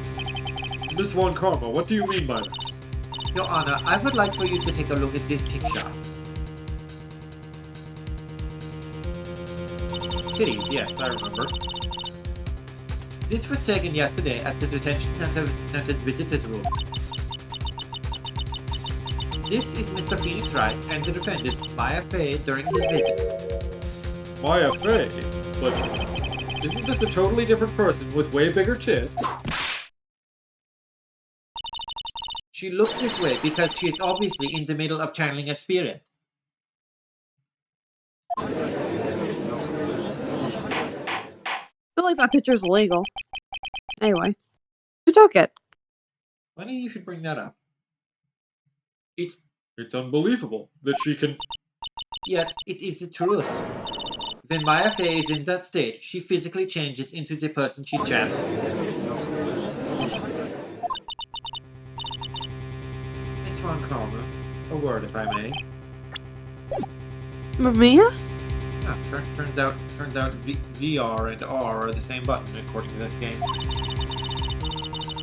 Miss Von Karma, what do you mean by that? Your Honor, I would like for you to take a look at this picture. Titties, yes, I remember. This was taken yesterday at the detention center's visitors room. This is Mr. Phoenix Wright and the defendant, Maya Fey, during his visit. Maya Fey? But isn't this a totally different person with way bigger tits? She looks this way because she is obviously in the middle of channeling a spirit. I feel like that picture is illegal. Anyway, who took it? Funny you should bring that up. It's unbelievable that she can... Yet, it is the truth. When Maya Fey is in that state, she physically changes into the person she channels. Miss Von Karma, a word if I may. Mia? Ah, turns out ZR and R are the same button according to this game.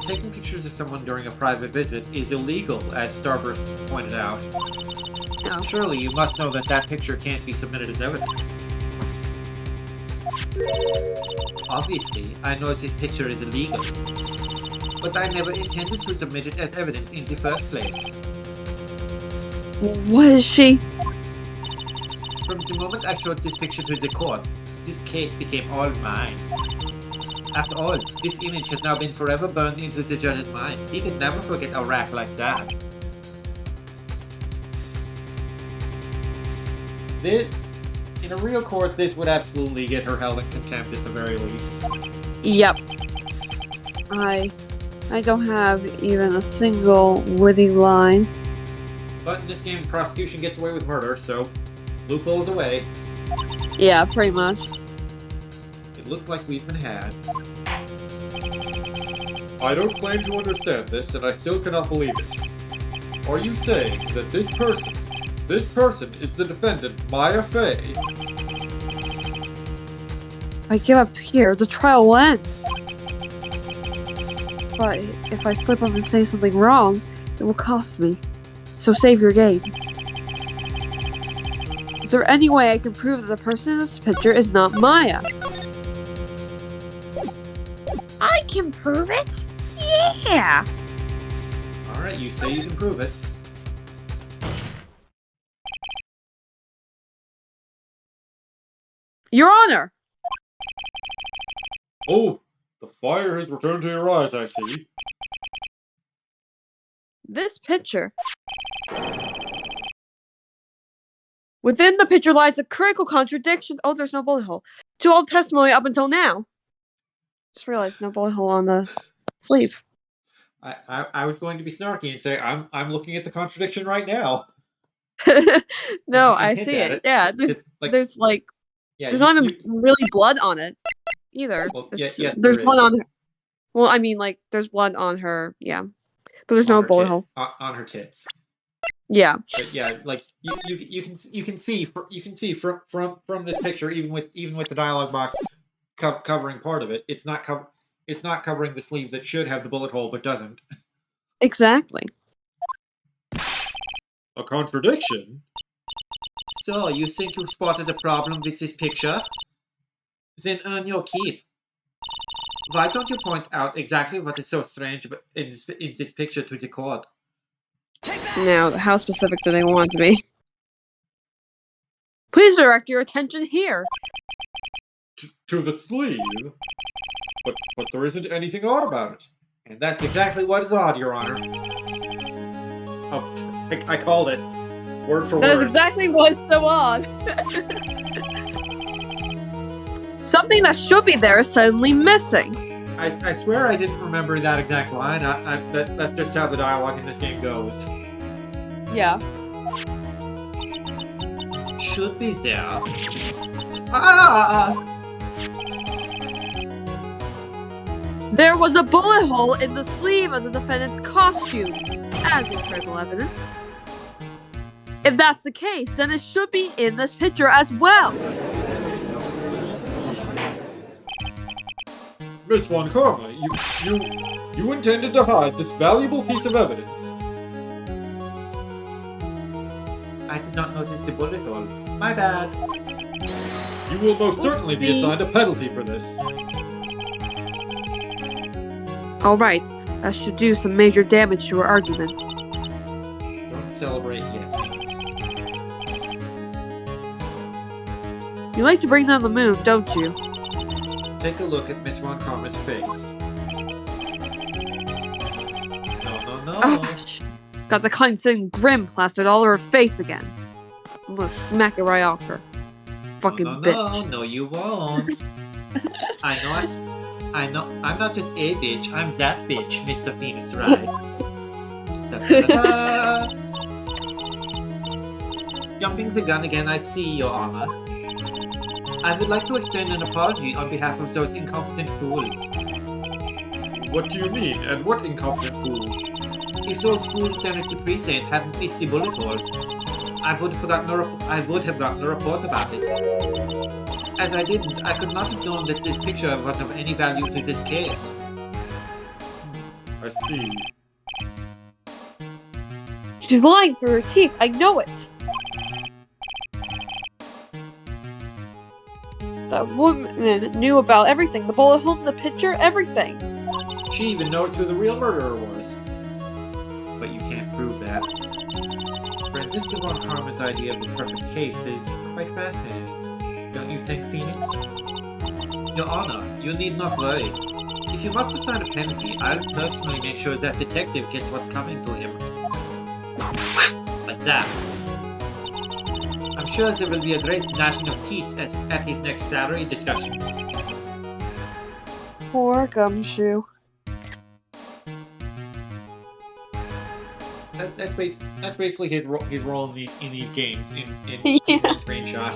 Taking pictures of someone during a private visit is illegal, as Starburst pointed out. No. Surely you must know that that picture can't be submitted as evidence. Obviously, I know this picture is illegal, but I never intended to submit it as evidence in the first place. What is she? From the moment I showed this picture to the court, this case became all mine. After all, this image has now been forever burned into the judge's mind. He could never forget a rack like that. In a real court, this would absolutely get her held in contempt at the very least. Yep. I don't have even a single witty line. But in this game, the prosecution gets away with murder, so loopholes away. Yeah, pretty much. It looks like we've been had. I don't claim to understand this, and I still cannot believe it. Are you saying that this person is the defendant, Maya Fey? I give up here, the trial will end. But if I slip up and say something wrong, it will cost me. So save your game. Is there any way I can prove that the person in this picture is not Maya? I can prove it. Yeah. Alright, you say you can prove it. Your Honor! Oh, the fire has returned to your eyes, I see. This picture. Within the picture lies a critical contradiction. Oh, there's no bullet hole. To all testimony up until now. Just realized no bullet hole on the sleeve. I was going to be snarky and say I'm looking at the contradiction right now. No, And I hint see at it. Yeah, there's yeah, there's not even really blood on it either. Well, It's, yes, there's there blood is. on her. Well, I mean, like, there's blood on her. Yeah, but there's on no her bullet hole. on her tits. Yeah. But yeah, like you can see from this picture, even with the dialogue box covering part of it, it's not covering the sleeve that should have the bullet hole but doesn't. Exactly. A contradiction? So you think you spotted a problem with this picture? Then earn your keep. Why don't you point out exactly what is so strange in this picture to the court? Now, how specific do they want to be? Please direct your attention here. To the sleeve? But there isn't anything odd about it. And that's exactly what is odd, Your Honor. Oh, I called it. Word for That is word. exactly what's so odd. Something that should be there is suddenly missing. I swear I didn't remember that exact line. That's just how the dialogue in this game goes. Yeah. Should be there. Ah! There was a bullet hole in the sleeve of the defendant's costume, as incredible evidence. If that's the case, then it should be in this picture as well. Miss Von Karma, you intended to hide this valuable piece of evidence. I did not notice the bullet hole. My bad. You will most certainly be assigned a penalty for this. Alright, that should do some major damage to her argument. Don't celebrate yet, please. You like to bring down the moon, don't you? Take a look at Miss Von Karma's face. No. Oh, got the condescending grin plastered all over her face again. I'm gonna smack it right off her. Fucking bitch. No, you won't. I know. I'm not just a bitch. I'm that bitch, Mr. Phoenix, right? Da-da-da-da. Jumping the gun again, I see, Your Honor. I would like to extend an apology on behalf of those incompetent fools. What do you mean, and what incompetent fools? If those fools down at the precinct hadn't missed the bullet hole, I would have gotten a report about it. As I didn't, I could not have known that this picture was of any value to this case. I see. She's lying through her teeth, I know it! That woman knew about everything, the bullet hole in the picture, everything. She even knows who the real murderer was. But you can't prove that. Franziska von Karma's idea of the perfect case is quite fascinating. Don't you think, Phoenix? Your Honor, you need not worry. If you must assign a penalty, I'll personally make sure that detective gets what's coming to him. Like that. I'm sure there will be a great national peace at his next salary discussion. Poor Gumshoe. That's basically his role in these games in Yeah. that screenshot.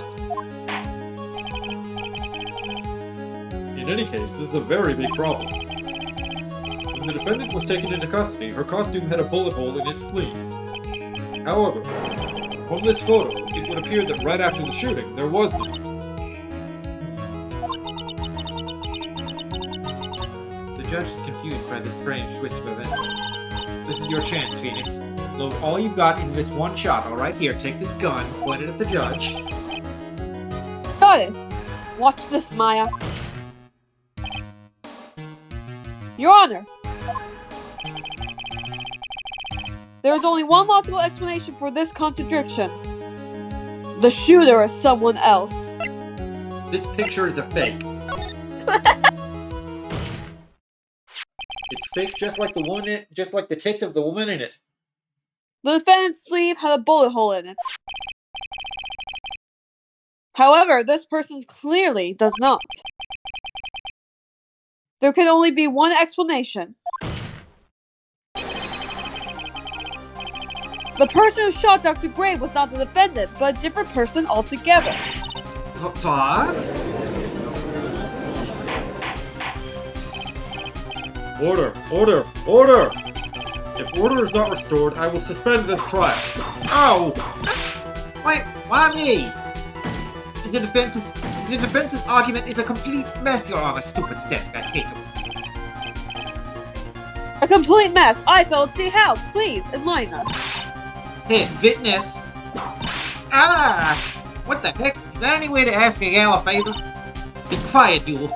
In any case, this is a very big problem. When the defendant was taken into custody, her costume had a bullet hole in its sleeve. However, from this photo, it would appear that right after the shooting, there was none. The judge is confused by this strange twist of events. This is your chance, Phoenix. Load all you've got in this one shot. Alright, here, take this gun, point it at the judge. Got it! Watch this, Maya. Your Honor! There is only one logical explanation for this contradiction. The shooter is someone else. This picture is a fake. It's fake just like the woman just like the tits of the woman in it. The defendant's sleeve had a bullet hole in it. However, this person's clearly does not. There can only be one explanation. The person who shot Dr. Gray was not the defendant, but a different person altogether. What? Order! Order! Order! If order is not restored, I will suspend this trial. Oh! Wait, why me? The defense's argument is a complete mess, Your Honor. Stupid desk, I hate him. A complete mess. I failed to see how. Please, enlighten us. Hey, witness! Ah! What the heck? Is that any way to ask a gal a favor? Be quiet, you!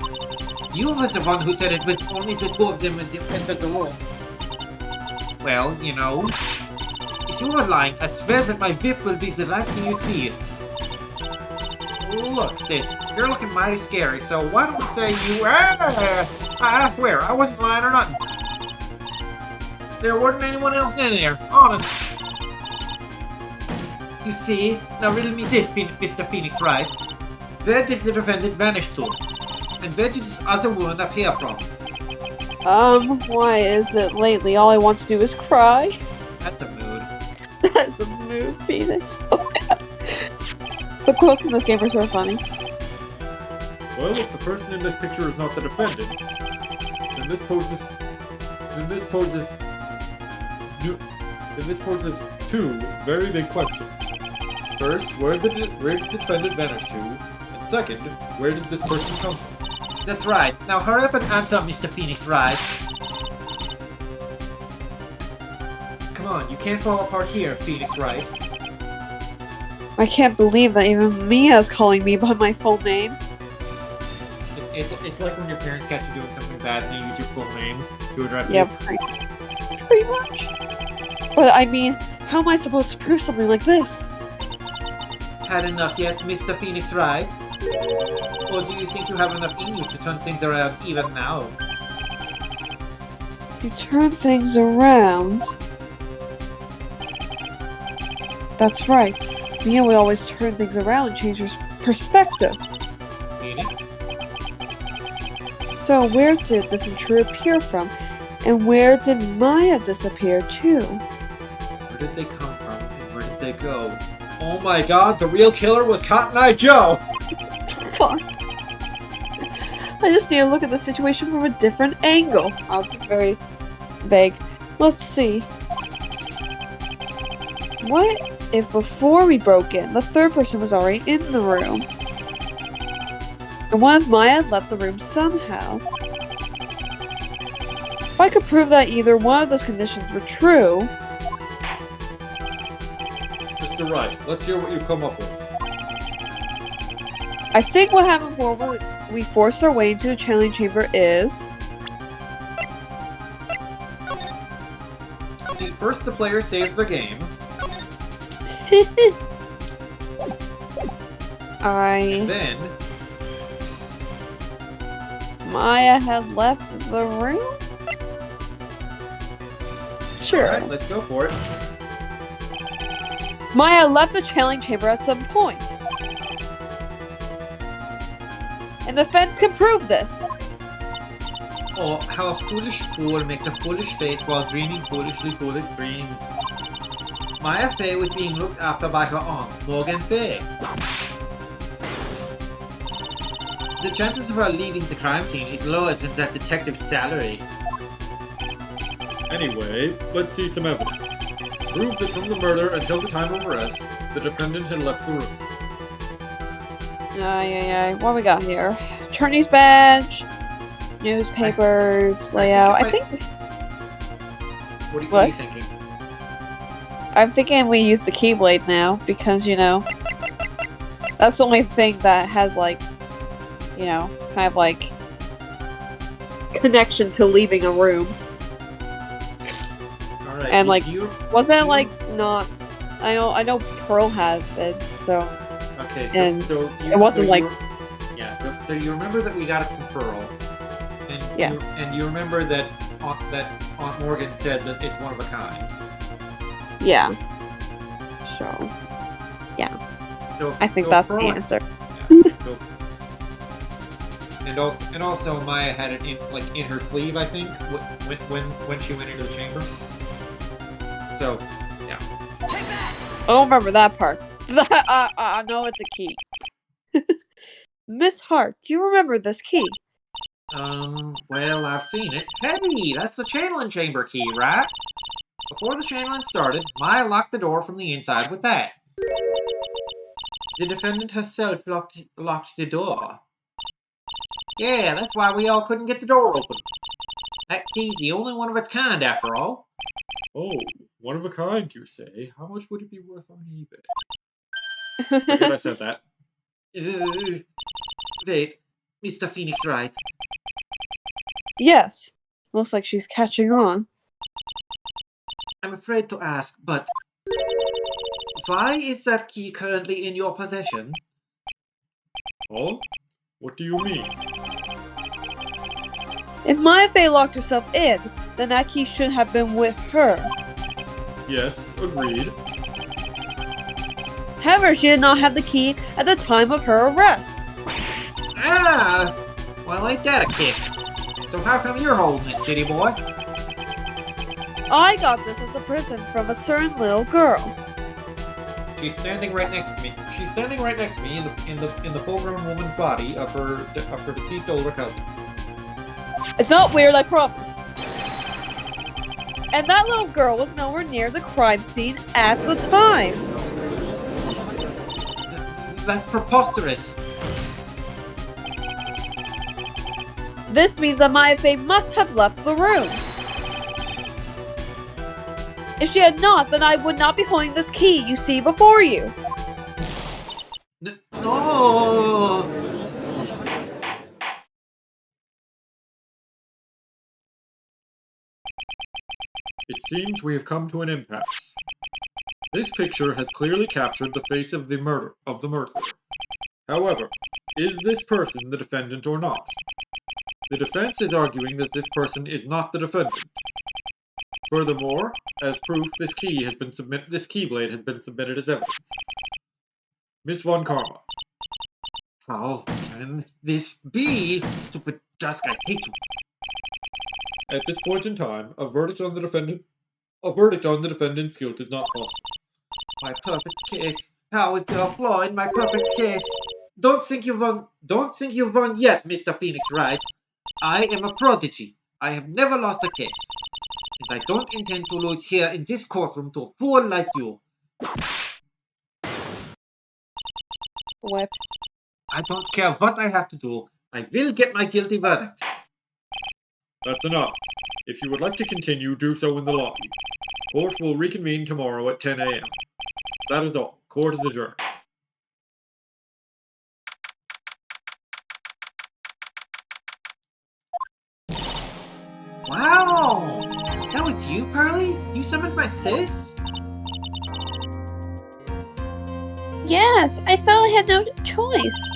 You was the one who said it with only the two of them entered the room. Well, you know, if you are lying, I swear that my whip will be the last thing you see. Look, sis, you're looking mighty scary, so why don't we say you... I swear, I wasn't lying or nothing. There wasn't anyone else in there, honest. You see, now riddle me this, Mr. Phoenix, Wright. Where did the defendant vanish to? And where did this other woman appear from? Why is it lately all I want to do is cry? That's a mood. That's a mood, Phoenix. The quotes in this game are so funny. Well, if the person in this picture is not the defendant, then this poses two very big questions. First, where did the defendant vanish to? And second, where did this person come from? That's right. Now hurry up and answer, Mr. Phoenix, Wright. Come on, you can't fall apart here, Phoenix, Wright. I can't believe that even Mia's calling me by my full name. It's like when your parents catch you doing something bad and they use your full name to address you. Yeah, pretty much. But I mean, how am I supposed to prove something like this? Had enough yet, Mr. Phoenix, Wright? Or do you think you have enough in you to turn things around even now? If you turn things around... That's right. Mia would always turn things around and change her perspective. Phoenix? So where did this intruder appear from? And where did Maya disappear to? Where did they come from? And where did they go? Oh my god, the real killer was Cotton Eye Joe! Fuck. I just need to look at the situation from a different angle. Oh, this is very vague. Let's see. What if before we broke in, the third person was already in the room? And what if Maya left the room somehow? If I could prove that either one of those conditions were true... Mr. Wright, let's hear what you've come up with. I think what happened before we forced our way into the channeling chamber is... See, first the player saves the game. And then... Maya had left the room? Sure. Alright, let's go for it. Maya left the channeling chamber at some point. And the fence can prove this. Oh, how a foolish fool makes a foolish face while dreaming foolishly foolish dreams. Maya Fey was being looked after by her aunt, Morgan Fey. The chances of her leaving the crime scene is lower than that detective's salary. Anyway, let's see some evidence. Prove that from the murder until the time of arrest, the defendant had left the room. What we got here? Attorney's badge, newspapers, layout. I think. What are What? you thinking? I'm thinking we use the Keyblade now because that's the only thing that has kind of like connection to leaving a room. Alright, And like, you... wasn't it you- like not? I know Pearl had it, so Okay, and so you, it wasn't so like- you were- yeah. So you remember that we got it from Pearl, and Yeah. you remember that Aunt Morgan said that it's one of a kind. yeah. So So I think so that's the Pearl- answer. Yeah, so, and also Maya had it in her sleeve, I think, when she went into the chamber. So yeah. I don't remember that part. I know it's a key. Miss Hart, do you remember this key? Well, I've seen it. Hey, that's the channeling chamber key, right? Before the channeling started, Maya locked the door from the inside with that. The defendant herself locked the door. Yeah, that's why we all couldn't get the door open. That key's the only one of its kind, after all. Oh, one of a kind, you say? How much would it be worth on eBay? Forget I said that. Wait, Mr. Phoenix Wright. Yes. Looks like she's catching on. I'm afraid to ask, but why is that key currently in your possession? Oh? What do you mean? If Maya Fey locked herself in, then that key should have been with her. Yes, agreed. However, she did not have the key at the time of her arrest. Ah! Well, ain't that a kick? So how come you're holding it, city boy? I got this as a present from a certain little girl. She's standing right next to me. She's standing right next to me in the full-grown woman's body of her deceased older cousin. It's not weird, I promise. And that little girl was nowhere near the crime scene at the time. That's preposterous. This means that Maya Fey must have left the room. If she had not, then I would not be holding this key you see before you. No! It seems we have come to an impasse. This picture has clearly captured the face of the murderer. However, is this person the defendant or not? The defense is arguing that this person is not the defendant. Furthermore, as proof, this keyblade has been submitted as evidence. Miss von Karma. How can this be? Stupid Dusk, I hate you. At this point in time, a verdict on the defendant's guilt is not possible. My perfect case. How is there a flaw in my perfect case? Don't think you've won yet, Mr. Phoenix Wright. I am a prodigy. I have never lost a case. And I don't intend to lose here in this courtroom to a fool like you. Whip. I don't care what I have to do. I will get my guilty verdict. That's enough. If you would like to continue, do so in the lobby. Court will reconvene tomorrow at 10 a.m. That is all. Court is adjourned. Wow! That was you, Pearly? You summoned my sis? Yes, I felt I had no choice.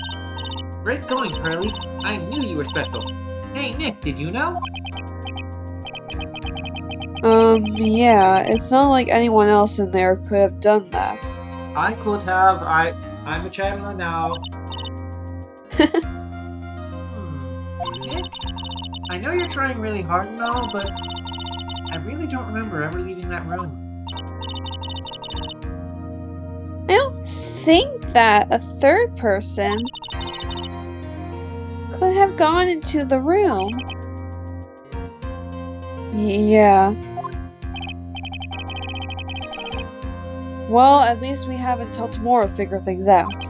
Great going, Pearly. I knew you were special. Hey, Nick, did you know? Yeah, it's not like anyone else in there could have done that. I could have. I'm a channeler now. Nick, I know you're trying really hard and all, but I really don't remember ever leaving that room. I don't think that a third person could have gone into the room. Yeah. Well, at least we have until tomorrow to figure things out.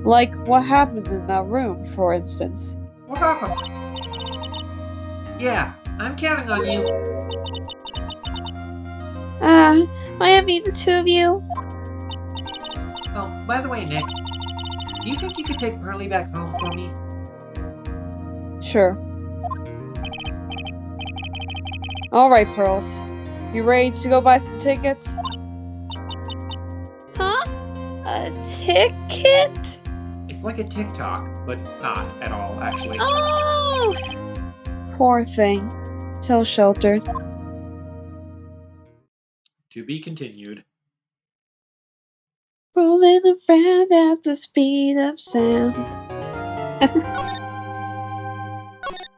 Like what happened in that room, for instance. What happened? Yeah, I'm counting on you. Might I meet the two of you? Oh, by the way, Nick, do you think you could take Pearly back home for me? Sure. Alright, Pearls. You ready to go buy some tickets? Huh? A ticket? It's like a TikTok, but not at all, actually. Oh! Poor thing. So sheltered. To be continued. Rolling around at the speed of sound.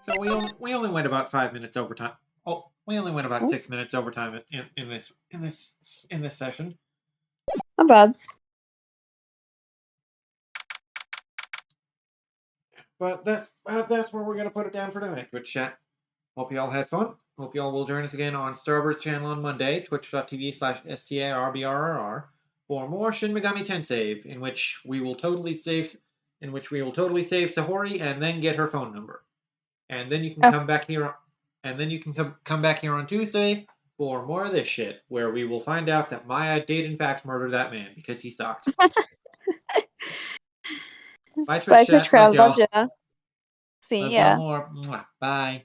So we only went about 5 minutes overtime. Oh, we only went about 6 minutes overtime in this session. Not bad. But that's where we're gonna put it down for tonight, Twitch chat. Hope you all had fun. Hope you all will join us again on Starburst channel on Monday, twitch.tv/STARBRRR, for more Shin Megami Tensei, in which we will totally save Sahori and then get her phone number. And then you can come back here come back here on Tuesday for more of this shit, where we will find out that Maya did in fact murder that man because he sucked. Bye, Twitch Bye, chat. Twitch crowd. Love Love y'all. ya. See Love ya. y'all more. Mwah. Bye.